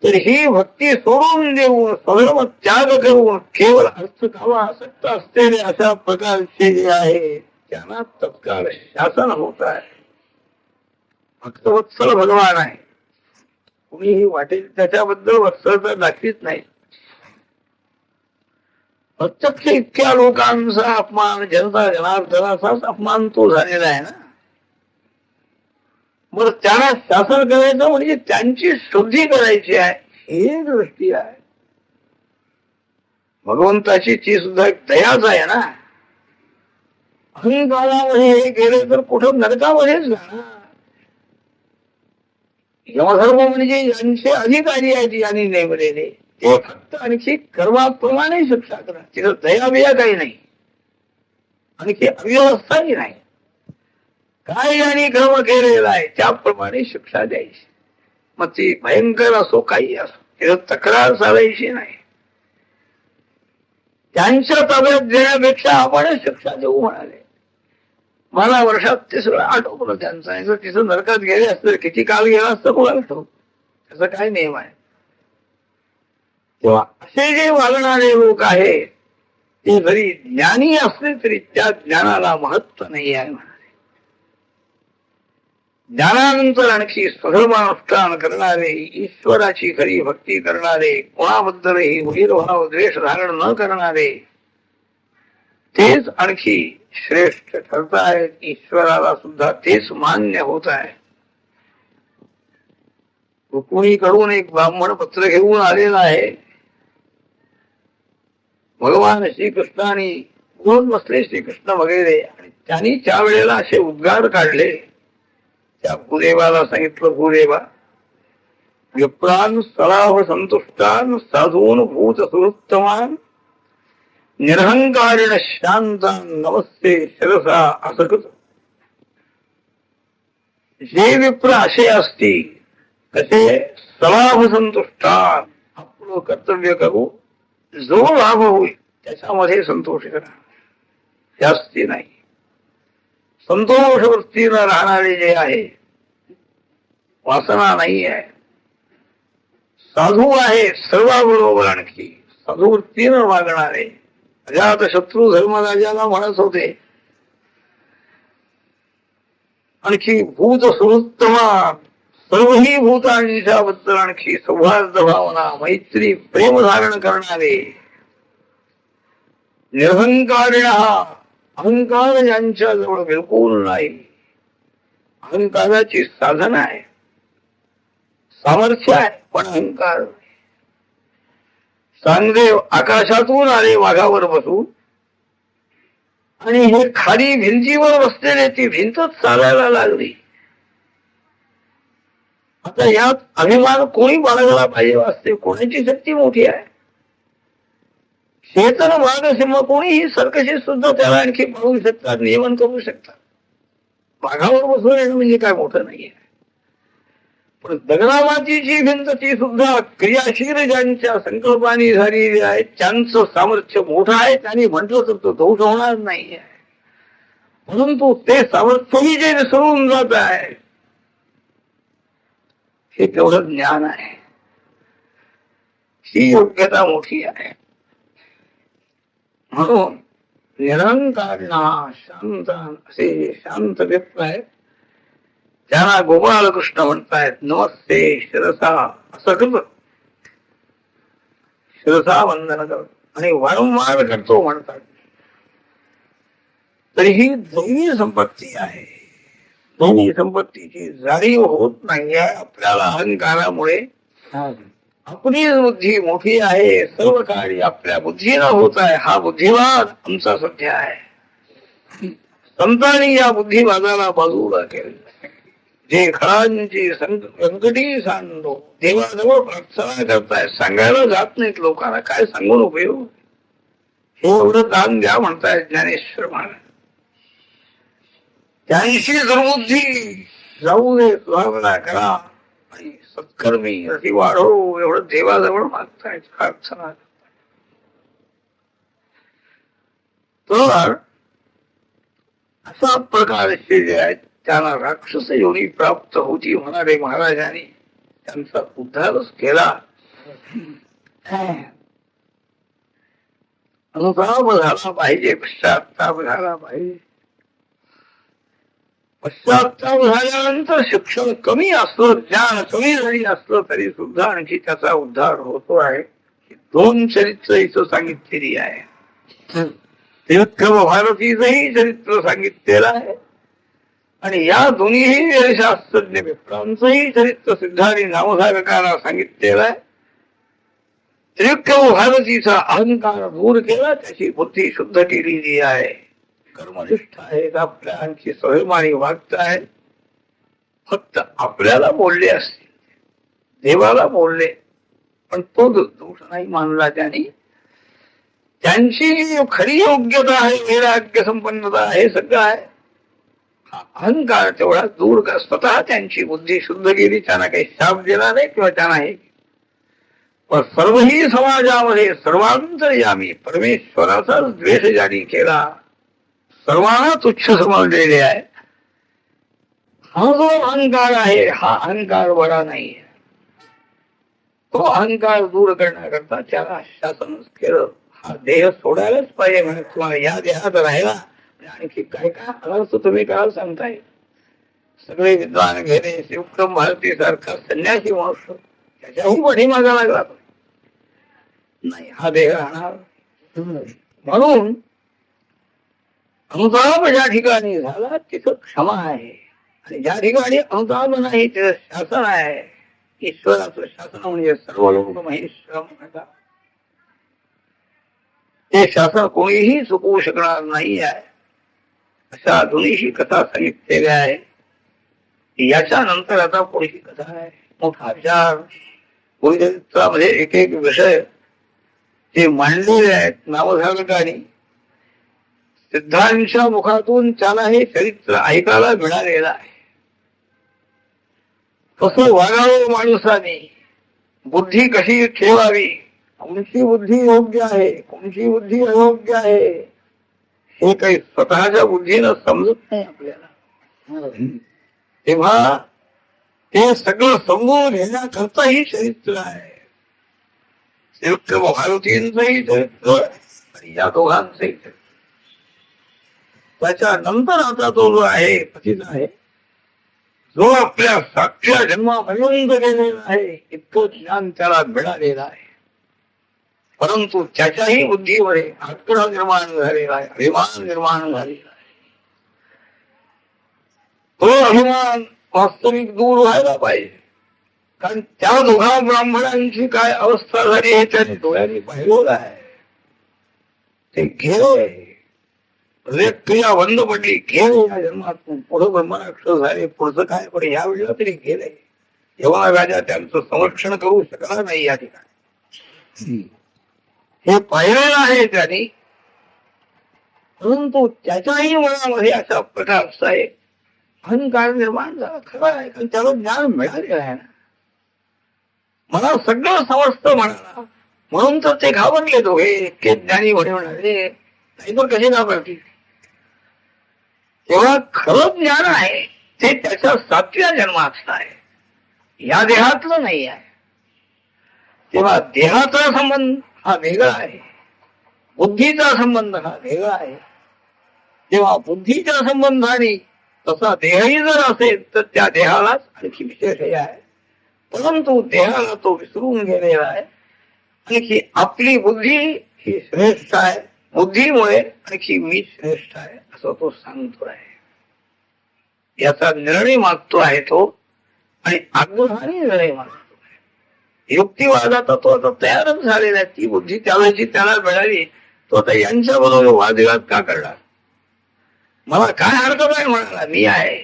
तर ही भक्ती सोडून देऊन स्वधर्म त्याग करून केवळ अर्थ कामा आसक्त असलेले अशा प्रकारचे जे आहे त्यांना तत्काळ शासन होत आहे. भक्तवत्सल भगवान आहे. कुणीही वाटेल त्याच्याबद्दल वत्सलता दाखवीत नाही. प्रत्यक्ष इतक्या लोकांचा अपमान, जनता जनार्दनाचाच अपमान तो झालेला आहे ना. बरं त्यांना शासन करायचं म्हणजे त्यांची शुद्धी करायची आहे ही दृष्टी आहे. भगवंताची ती सुद्धा एक दयाच आहे ना. अहंकारामध्ये हे गेले तर कुठं नरकामध्येच जाणार. यमधर्म म्हणजे ज्यांचे अधिकारी आहेत यांनी नेमलेले ते फक्त आणखी कर्माप्रमाणे शिक्षा करा. तिथं दयाबिया काही नाही, आणखी अव्यवस्थाही नाही. काय यांनी कर्म केलेला आहे त्याप्रमाणे शिक्षा द्यायची. मग ती भयंकर असो काही असो तिथं तक्रार चालायची नाही. त्यांच्या ताब्यात देण्यापेक्षा आपणच शिक्षा देऊ म्हणाले. मला वर्षात ते सगळं आठवलं त्यांचं. तिथं नरकात गेले असतं किती काळ गेला असतं कोणाला आठवत. त्याचा काय नियम आहे. तेव्हा असे जे वागणारे लोक आहेत ते जरी ज्ञानी असले तरी त्या ज्ञानाला महत्व नाही आहे म्हणाले. ज्ञानानंतर आणखी स्वधर्मानुष्ठान करणारे, ईश्वराची खरी भक्ती करणारे, कोणाबद्दलही वैरभाव द्वेष धारण न करणारे तेच आणखी श्रेष्ठ ठरत आहेत. ईश्वराला सुद्धा तेच मान्य होत आहे. रुक्मिणीकडून एक ब्राह्मण पत्र घेऊन आलेला आहे. भगवान श्रीकृष्णाने बोलून बसले श्रीकृष्ण वगैरे आणि त्यांनी त्यावेळेला असे उद्गार काढले. त्या भूदेवाला सांगितलं, भूदेवा विप्रान सलाह संतुष्टान साधून भूत सुहृत्तमान निरहंकारिण शांतान नमस्ते शिरसा असकृत. जे विप्र असे असतील कसे सलाभ संतुष्टान आपलं कर्तव्य करू जो लाभ होईल त्याच्यामध्ये संतोष करा, जास्ती नाही. संतोष वृत्तीनं राहणारे जे आहे, वासना नाही आहे, साधू आहे सर्वाबरोबर आणखी साधू वृत्तीनं वागणारे. अजात शत्रू धर्मराजाला म्हणत होते आणखी भूत सुहृत्तमान सर्वही भूतांच्या बद्दल आणखी सौहार्द भावना मैत्री प्रेम धारण करणारे, निरहंकारिण अहंकार यांच्या जवळ बिलकुल नाही. अहंकाराची साधना आहे, सामर्थ्य आहे पण अहंकार. चांगदेव आकाशातून आले वाघावर बसून आणि हे खाली भिंतीवर बसलेले ती भिंतच चालायला लागली. आता यात अभिमान कोणी बाळगला पाहिजे वाचते. कोणाची शक्ती मोठी आहे. शेतन वाघ सिंह कोणीही सर्कशी सुद्धा त्याला आणखी पळवू शकतात, नियमन करू शकतात. वाघावर बसून येणं म्हणजे काय मोठं नाहीये. पण दगडामातीची भिंत ती सुद्धा क्रियाशील ज्यांच्या संकल्पाने झालेली आहे, त्यांचं सामर्थ्य मोठं आहे, त्यांनी म्हटलं तर तो दोष होणार नाही. परंतु ते सामर्थ्यही जे विसरून जात आहे, हे तेवढं ज्ञान आहे, ही योग्यता मोठी आहे. म्हणून निरंकार शांत असे शांत व्यक्त आहेत, त्यांना गोपाळ कृष्ण म्हणतायत. नमस्ते शिरसा असं करत, शिरसा वंदन करत आणि वारंवार करतो म्हणतात. तरी ही दैवी संपत्ती आहे. दैवी संपत्तीची जाणीव होत नाही आपल्याला अहंकारामुळे. आपली बुद्धी मोठी आहे, सर्व कार्य आपल्या बुद्धीनं होत आहे, हा बुद्धिवाद आमचा सध्या आहे. संतांनी या बुद्धिवादाला बाजूला केलं. जे खळांची संकटी सांडो देवाजवळ प्रार्थना करताय, सांगायला जात नाहीत लोकांना, काय सांगून उपयोग. हे एवढं दान द्या म्हणतायत ज्ञानेश्वर महाराज. त्यांशी दुर्बुद्धी जाऊ नये, सुधारणा करा आणि सत्कर्मी अशी वाढो, एवढं देवाजवळ मागतायत, प्रार्थना. तर असा प्रकारचे जे आहेत त्यांना राक्षस योनी प्राप्त होती म्हणारे महाराजांनी त्यांचा उद्धारच केला. अनुताप झाला पाहिजे, पश्चाताप झाला पाहिजे. पश्चाताप झाल्यानंतर शिक्षण कमी असलं, ज्ञान कमी जरी असलं तरी सुद्धा आणखी त्याचा उद्धार होतो आहे. दोन चरित्र इथं सांगितलेली आहे. त्रिविक्रम भारतीचंही चरित्र सांगितलेलं आहे आणि या दोन्ही शास्त्रज्ञ विप्रांचंही चरित्र सिद्धारी नामधारकाला सांगितलेलं आहे. त्रिविक्रम भारतीचा अहंकार दूर केला, त्याची बुद्धी शुद्ध केलेली आहे, कर्मनिष्ठ आहेत, आपल्या आणखी स्वाभिमानी वागत आहेत. फक्त आपल्याला बोलले असतील, देवाला बोलले, पण तो दोष नाही मानला त्यांनी. त्यांची खरी योग्यता आहे, वैराग्य संपन्नता हे सगळं आहे. अहंकार तेवढा दूर का, स्वतः त्यांची बुद्धी शुद्ध केली, त्यांना काही शाप दिला नाही किंवा त्यांना हे. पण सर्वही समाजामध्ये सर्वांतर्यामी परमेश्वराचा द्वेष ज्यांनी केला, सर्वांना तुच्छ समजलेले आहे, हा जो अहंकार आहे हा अहंकार बरा नाही. तो अहंकार दूर करण्याकरता त्याला शासनच केलं. हा देह सोडायलाच पाहिजे म्हणजे तुम्हाला या देहात राहिला आणखी काय काय अर्थ तुम्ही करायला सांगताय. सगळे विद्वान घेणे, शिवक्रम भारती सारखा संन्यासी माणूस त्याच्याहून पाठीमागा लागला नाही, हा देह राहणार. म्हणून अनुताप ज्या ठिकाणी झाला तिथं क्षमा आहे आणि ज्या ठिकाणी अनुताप नाही तिथं शासन आहे. ईश्वराचं शासन म्हणजे सर्व लोक महेश्वर म्हणतात, ते शासन कोणीही चुकवू शकणार नाही आहे. अशा दोन्ही कथा सांगितलेल्या आहे. याच्या नंतर आता पुढची कथा आहे, मोठा विचार. पुरुषचरित्रामध्ये एक एक विषय जे मांडलेले आहेत नामधारकांनी, सिद्धांच्या मुखातून त्याला हे चरित्र ऐकायला मिळालेलं आहे. कसं वागावं माणसाने, बुद्धी कशी ठेवावी, कोणची बुद्धी योग्य आहे, कोणची बुद्धी अयोग्य आहे, हे काही स्वतःच्या बुद्धीनं समजत नाही आपल्याला. तेव्हा ते सगळं समजून घेण्याकरता ही चरित्र आहे. भारतीयांचंही चरित्र आणि या दोघांचंही चरित्र. त्याच्यानंतर आता तो जो आहे पतित आहे, जो आपल्या साक्षी जन्मापर्यंत गेलेला आहे, इतकं ज्ञान त्याला मिळालेलं आहे. परंतु त्याच्याही बुद्धीमध्ये आत्मना निर्माण झालेला आहे, अभिमान निर्माण झालेला आहे. तो अभिमान वास्तविक दूर व्हायला पाहिजे. कारण त्या दोघा ब्राह्मणांची काय अवस्था झाली हे त्याने डोळ्यांनी पाहिलेलं आहे. ते गेले, क्रिया बंद पडली, गेले या जन्मातून, पुढं ब्रह्मराक्ष झाले, पुढचं काय पण या वेळेला तरी गेले. यवन राजा त्यांचं संरक्षण करू शकला नाही या ठिकाणी, हे पाहिलेलं आहे त्यांनी. परंतु त्याच्याही मनामध्ये अशा प्रकारचा आहे अहंकार निर्माण झाला. खरं आहे, कारण त्याला ज्ञान मिळालेलं आहे ना. मला सगळं समजतं म्हणाला, म्हणून तर ते घाबरले दोघे, इतके ज्ञानी म्हणाले, नाहीतर कसे घाबरतील. तेव्हा खरं ज्ञान आहे ते त्याच्या 7व्या जन्मातलं आहे, या देहातलं नाही आहे. तेव्हा देहाचा संबंध हा वेगळा आहे, बुद्धीचा संबंध हा वेगळा आहे. तेव्हा बुद्धीच्या संबंधाने तसा देहही जर असेल तर त्या देहालाच आणखी विशेष हे आहे, परंतु देहाला तो विसरून गेलेला आहे. आणखी आपली बुद्धी ही श्रेष्ठ आहे, बुद्धीमुळे आणखी मी श्रेष्ठ आहे असं तो सांगतो आहे. याचा निर्णय मागतो आहे तो, आणि आग्रहाने निर्णय मागतो आहे. युक्तिवादाचा तो आता तयारच झालेला आहे. ती बुद्धी त्यावेळेची त्याला मिळाली, तो आता यांच्या बरोबर वादविवाद का करणार. मला काय हरकत आहे म्हणाला, मी आहे,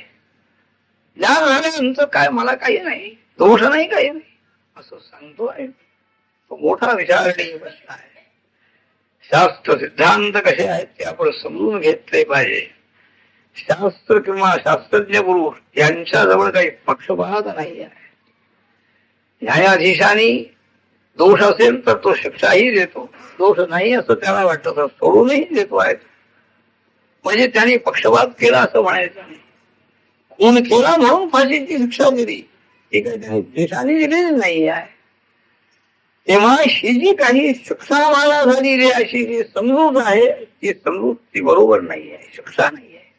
ज्ञान झाल्यानंतर काय मला काही नाही, दोष नाही, काही नाही असं सांगतो आहे. तो मोठा विचारणी बसला आहे. शास्त्र सिद्धांत कसे आहेत ते आपण समजून घेतले पाहिजे. शास्त्र किंवा शास्त्रज्ञ पुरुष यांच्याजवळ काही पक्षपात नाही आहे. न्यायाधीशाने दोष असेल तर तो शिक्षाही देतो, दोष नाही असं त्याला वाटतं तर सोडूनही देतो आहे. म्हणजे त्याने पक्षपात केला असं म्हणायचं नाही. खून केला म्हणून फाशीची शिक्षा दिली, ती काही त्याने देशाने दिलेली नाही आहे. तेव्हा ही जी काही शिक्षा मला झालेली अशी जी समजूत आहे, ती समजूत ती बरोबर नाही आहे, शिक्षा नाही आहे.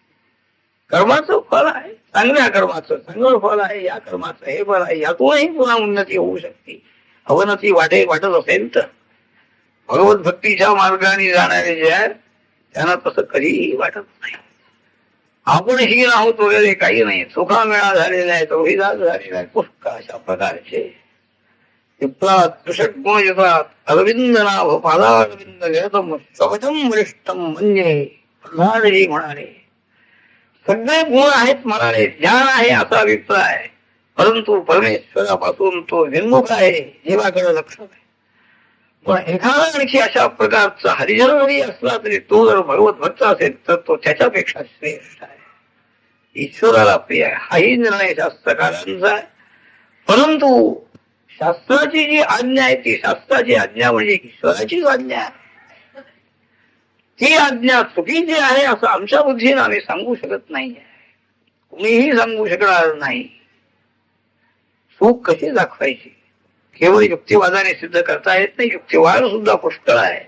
कर्माचं फल आहे, चांगल्या कर्माचं चांगलं फल आहे, या कर्माचं हे फल आहे, यातूनही पुन्हा उन्नती होऊ शकते. अवनती वाटत असेल तर भगवत भक्तीच्या मार्गाने जाणारे जे आहेत त्यांना तसं कधीही वाटत नाही. आपण हीन आहोत वगैरे काही नाही, सुखामेळा झालेला आहे, तोहिदास झालेला आहे, पुष्कळ अशा प्रकारचे गुण येतात. अरविंद नाभ पादारविंद गतम कवचम वरिष्ठम म्हणजे प्रल्हादजी म्हणाले, सगळे गुण आहेत म्हणाले, ज्ञान आहे असा अभिप्राय, परंतु परमेश्वरापासून तो विन्मुख आहे, जीवाकडे लक्ष आहे. पण एखादा आणखी अशा प्रकारचा हरिजन जरी असला तरी तो जर भगवत भक्त असेल तर तो त्याच्यापेक्षा श्रेष्ठ आहे, ईश्वराला प्रिय आहे. हाही निर्णय शास्त्रकारांचा आहे. परंतु शास्त्राची जी आज्ञा आहे ती शास्त्राची आज्ञा म्हणजे ईश्वराचीच आज्ञा आहे. ती आज्ञा चुकीची आहे असं आमच्या बुद्धीने आम्ही सांगू शकत नाही, कुणीही सांगू शकणार नाही. चूक कशी दाखवायची केवळ युक्तिवादाने सिद्ध करता येत नाही, युक्तिवाद सुद्धा पुष्कळ आहे.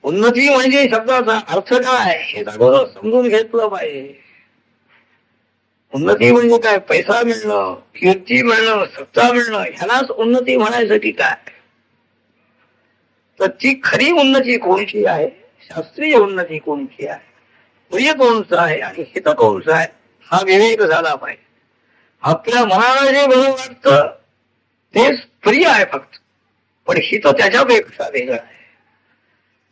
उन्नती म्हणजे शब्दाचा अर्थ काय हे अगोदर समजून घेतलं पाहिजे. उन्नती म्हणजे काय, पैसा मिळणं, कीर्ती मिळणं, सत्ता मिळणं, ह्यालाच उन्नती म्हणायचं की काय. तर ती खरी उन्नती कोणची आहे, शास्त्रीय उन्नती कोणची आहे, प्रिय कोणचं आहे आणि हित कोणचं आहे, हा विवेक झाला पाहिजे. आपल्या मनाला जे बरं वाटतं तेच प्रिय आहे फक्त, पण हित त्याच्यापेक्षा वेगळं आहे.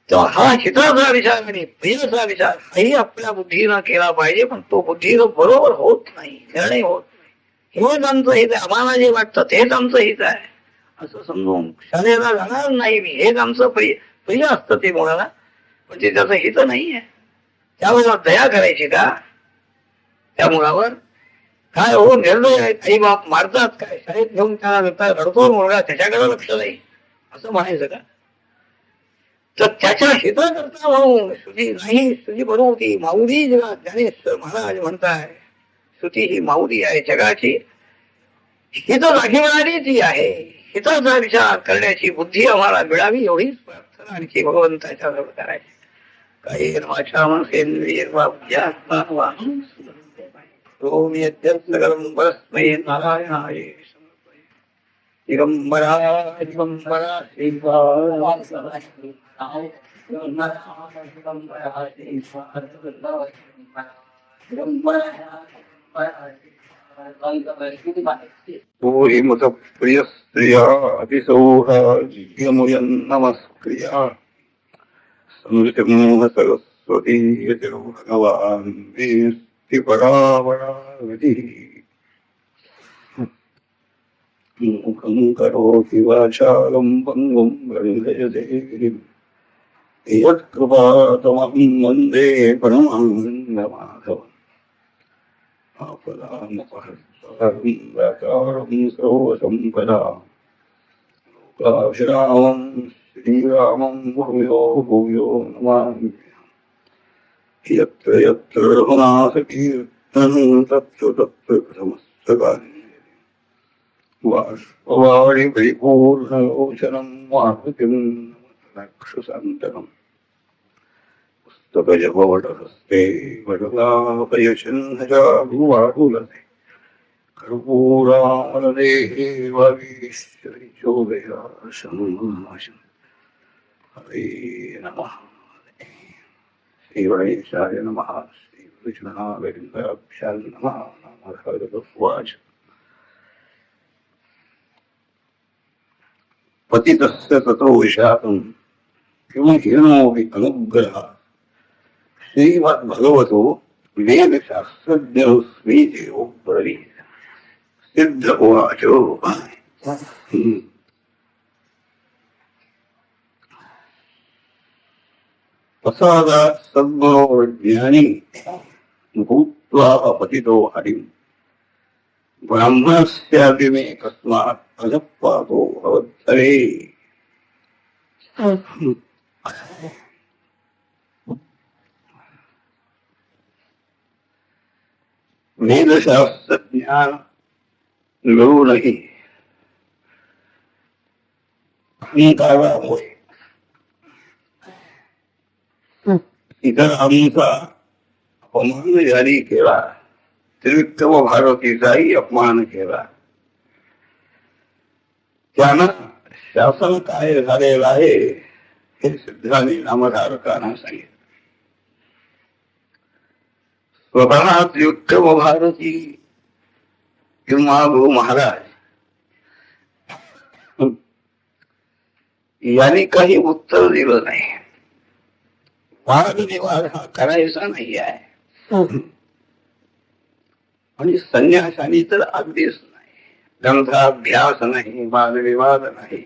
तेव्हा हा हिताचा विचार आणि प्रियाचा विचार हाही आपल्या बुद्धीनं केला पाहिजे, पण तो बुद्धीनं बरोबर होत नाही, निर्णय होत नाही. हेच आमचं हित आहे, आम्हाला जे वाटतं तेच आमचं हित आहे असं समजून शाळेला जाणार नाही मी, हेच आमचं प्रिय असतं ते मुलाला, पण ते त्याचं हित नाही आहे. त्यावेळेला दया करायची का त्या मुलावर. काय हो निर्णय आहे, आई बाप मारतात काय, शाळेत घेऊन त्याला देतात, रडतो मुलगा, त्याच्याकडे लक्ष नाही असं म्हणायचं का. तर त्याच्या हिताकरता म्हणून श्रुती नाही, श्रुती बरोबर होती माऊली जगात. ज्ञानेश्वर महाराज म्हणताय श्रुती ही माऊली आहे जगाची, हित दाखवणारी ती आहे. हिताचा विचार करण्याची बुद्धी आम्हाला मिळावी एवढीच प्रार्थना आणखी भगवंताच्या जवळ करायची. काही वाचा मनसेंद्रिय वा बुद्ध्यात्मा वा ओम यद्यत्नगरं परस्मै नारायणाय दिगंबरा दिगंबरा मत प्रिय स्त्रिया अतिसौहार्द्यमुयन् नमस्क्रिया संस्कृतिं सरस्वती भगवान् वेत्ति परावरावतिः मुखं करोति वाचालं पङ्गुं लङ्घयते गिरिं यत्कृपातमहं वन्दे परमानन्दमाधवम् आपदामपहर्तारं व्याचारं सर्वसम्पदाम् श्रीरामं श्रीरामं भूयो भूयो नमामि यत्र यत्र रघुनाथकीर्तनं तत्र तत्र प्रथमस्तकानि वाष्पवाणि परिपूर्णलोचनं मारुतिं राक्षसान्तकम् पुस्तकजपवटहस्ते वटलापयचिह्नजाभुवाहुलते कर्पूरामलदेहे वागीश्वरीचोदयाशं हरे नमः श्रीगणेशाय नमः श्रीकृष्णाय नमः नमः पतितस्य ततो विशाखं किं हीनोऽपि अनुग्रहात् श्रीमद्भगवतो वेदशास्त्रज्ञोऽस्मि देवो ब्रवीत् सिद्ध उवाच प्रसादात् सद्गुणोर्ज्ञानी भूत्वा पतितो हरिं ब्राह्मणस्यापि मे कस्मात् अजपातो भवत्तरे वेदशास्त्र ज्ञान मिळूनही अहंकारामुळे इतरांचा अपमान ज्यांनी केला त्रिविक्रम भारतीचाही अपमान केला त्यांना शासन काय झालेलं आहे हे सिद्धांनी नामधारकांना सांगितलं. स्वतः त्रिविक्रम भारती किंवा गुरु महाराज यांनी काही उत्तर दिलं नाही. वादविवाद हा करायचा नाही आहे आणि संन्यासानी तर अगदीच नाही. ग्रंथाभ्यास नाही, वादविवाद नाही.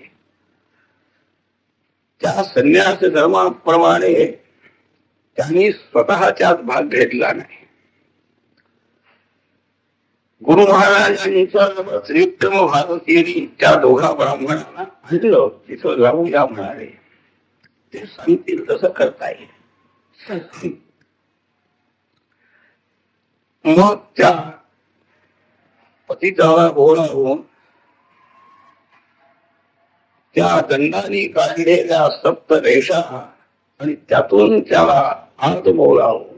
त्या संन्यास धर्माप्रमाणे त्यांनी स्वतःच्यात भाग घेतला नाही. गुरु महाराजांच्या त्रिविक्रम भारतीयांनी त्या दोघा ब्राह्मणांना आणलं. तिथं जाऊया म्हणाले. ते सांगतील तसं करता येईल. मग त्या पतिताला बोलावून त्या दंडाने काढलेल्या सप्त रेषा आणि त्यातून त्याला आत बोलावून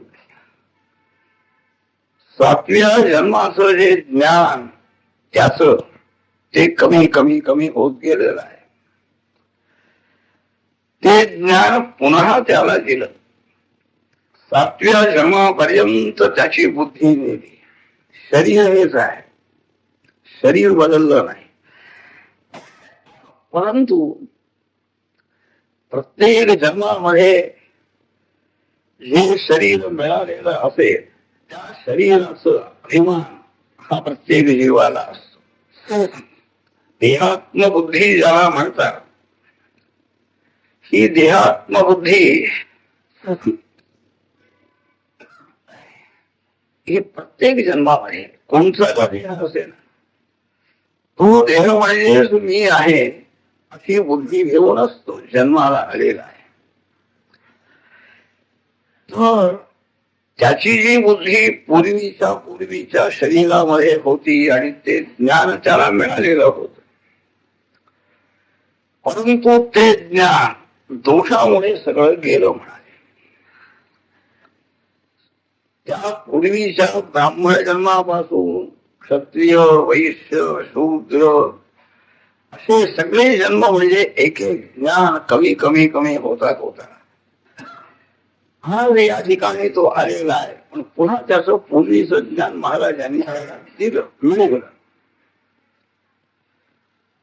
सातव्या जन्माचं जे ज्ञान त्याच ते कमी कमी कमी होत गेलेलं आहे. ते ज्ञान पुन्हा त्याला दिलं. सातव्या जन्मापर्यंत त्याची बुद्धी नेली. शरीर हेच आहे, शरीर बदललं नाही. परंतु प्रत्येक जन्मामध्ये जे शरीर मिळालेलं असेल त्या शरीराचं अभिमान हा प्रत्येक जीवाला असतो. देहात्मबुद्धी ज्याला म्हणतात, ही देहात्मबुद्धी ही प्रत्येक जन्मामध्ये कोणता देह असेल तो देह म्हणजे मी आहे अशी बुद्धी घेऊनच तो जन्माला आलेला आहे. तर त्याची जी बुद्धी पूर्वीच्या शरीरामध्ये होती आणि ते ज्ञान त्याला मिळालेलं होत, परंतु ते ज्ञान दोषामुळे सगळं गेलं म्हणाले. त्या पूर्वीच्या ब्राह्मण जन्मापासून क्षत्रिय, वैश्य, शूद्र असे सगळे जन्म म्हणजे एक एक ज्ञान कमी कमी कमी होता हा या ठिकाणी तो आलेला आहे. पण पुन्हा त्याचं पूर्वीचं ज्ञान महाराजांनी दिलं, मिळवलं.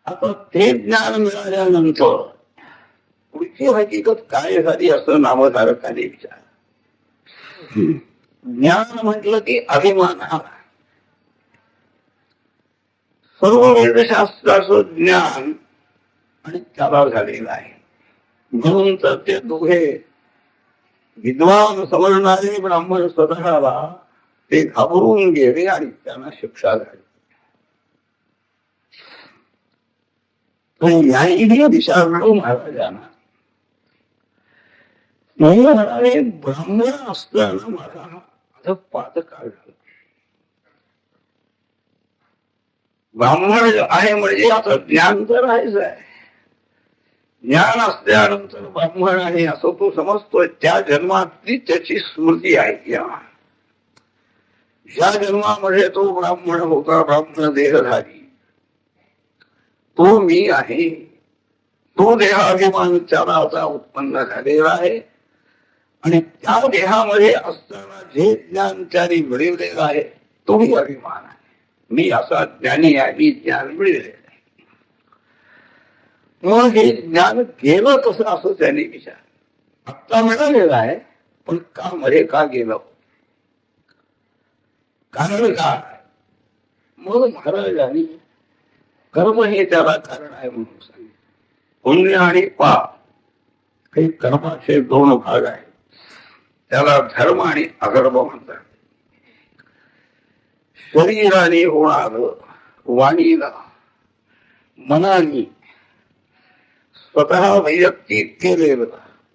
आता ते ज्ञान मिळाल्यानंतर पुढची हकीकत काय झाली असं नामधारकाने विचार. ज्ञान म्हटलं की अभिमान हा. सर्व वेदशास्त्राचं ज्ञान आणि त्याला झालेलं आहे. म्हणून तर ते दोघे विद्वान समजणारे ब्राह्मण स्वतःला ते घाबरून गेले आणि त्यांना शिक्षा झाली. पण याही विचारलो महाराजांना. म्हणाले ब्राह्मण असताना माझा पात काळ झाला. ब्राह्मण आहे म्हणजे आता ज्ञान तर आहेच आहे. ज्ञान असल्यानंतर ब्राह्मण आहे असं तो समजतोय. त्या जन्मातली त्याची स्मृती आहे. ज्या जन्मामध्ये तो ब्राह्मण होता, ब्राह्मण देहधारी, तो मी आहे. तो देहाभिमान त्याला आता उत्पन्न झालेला आहे. आणि त्या देहामध्ये असताना जे ज्ञान त्याने मिळवलेलं आहे तोही अभिमान आहे. मी असा ज्ञानी आहे, मी ज्ञान मिळवलेलं आहे. मग हे ज्ञान गेलं कसं असं त्याने विचार. आत्ता मिळालेलं आहे पण का मध्ये का गेलं, कारण काय. मग महाराजांनी कर्म हे त्याला कारण आहे म्हणून सांगितलं. पुण्य आणि पाप हे कर्माचे दोन भाग आहेत. त्याला धर्म आणि अधर्म म्हणतात. शरीराने होणार, वाणीला, मनाने स्वतः वैयक्तिक केलेलं,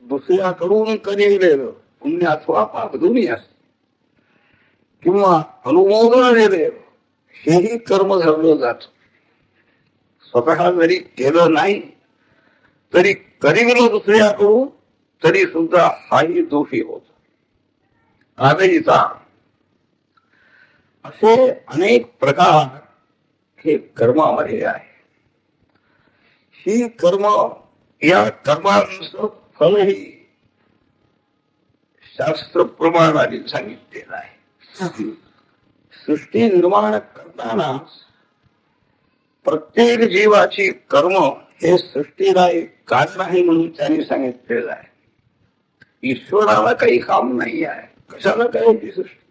दुसऱ्याकडून केलेलं पुण्य अथवा पाप दोन्ही असते, किंवा अनुमोदन दिलेलं हेही कर्म धरलं जात. स्वतः जरी केलं नाही तरी करील दुसऱ्याकडून तरी सुद्धा हाही दोषी होत. आदयिता असे अनेक प्रकार हे कर्मामध्ये आहे. ही कर्म, या कर्मांचं फलही शास्त्र प्रमाणाने सांगितलेलं आहे. सृष्टी निर्माण करताना प्रत्येक जीवाची कर्म हे सृष्टीला एक कारण आहे म्हणून त्यांनी सांगितलेलं आहे. ईश्वराला काही काम नाही आहे, कशाला करायची सृष्टी.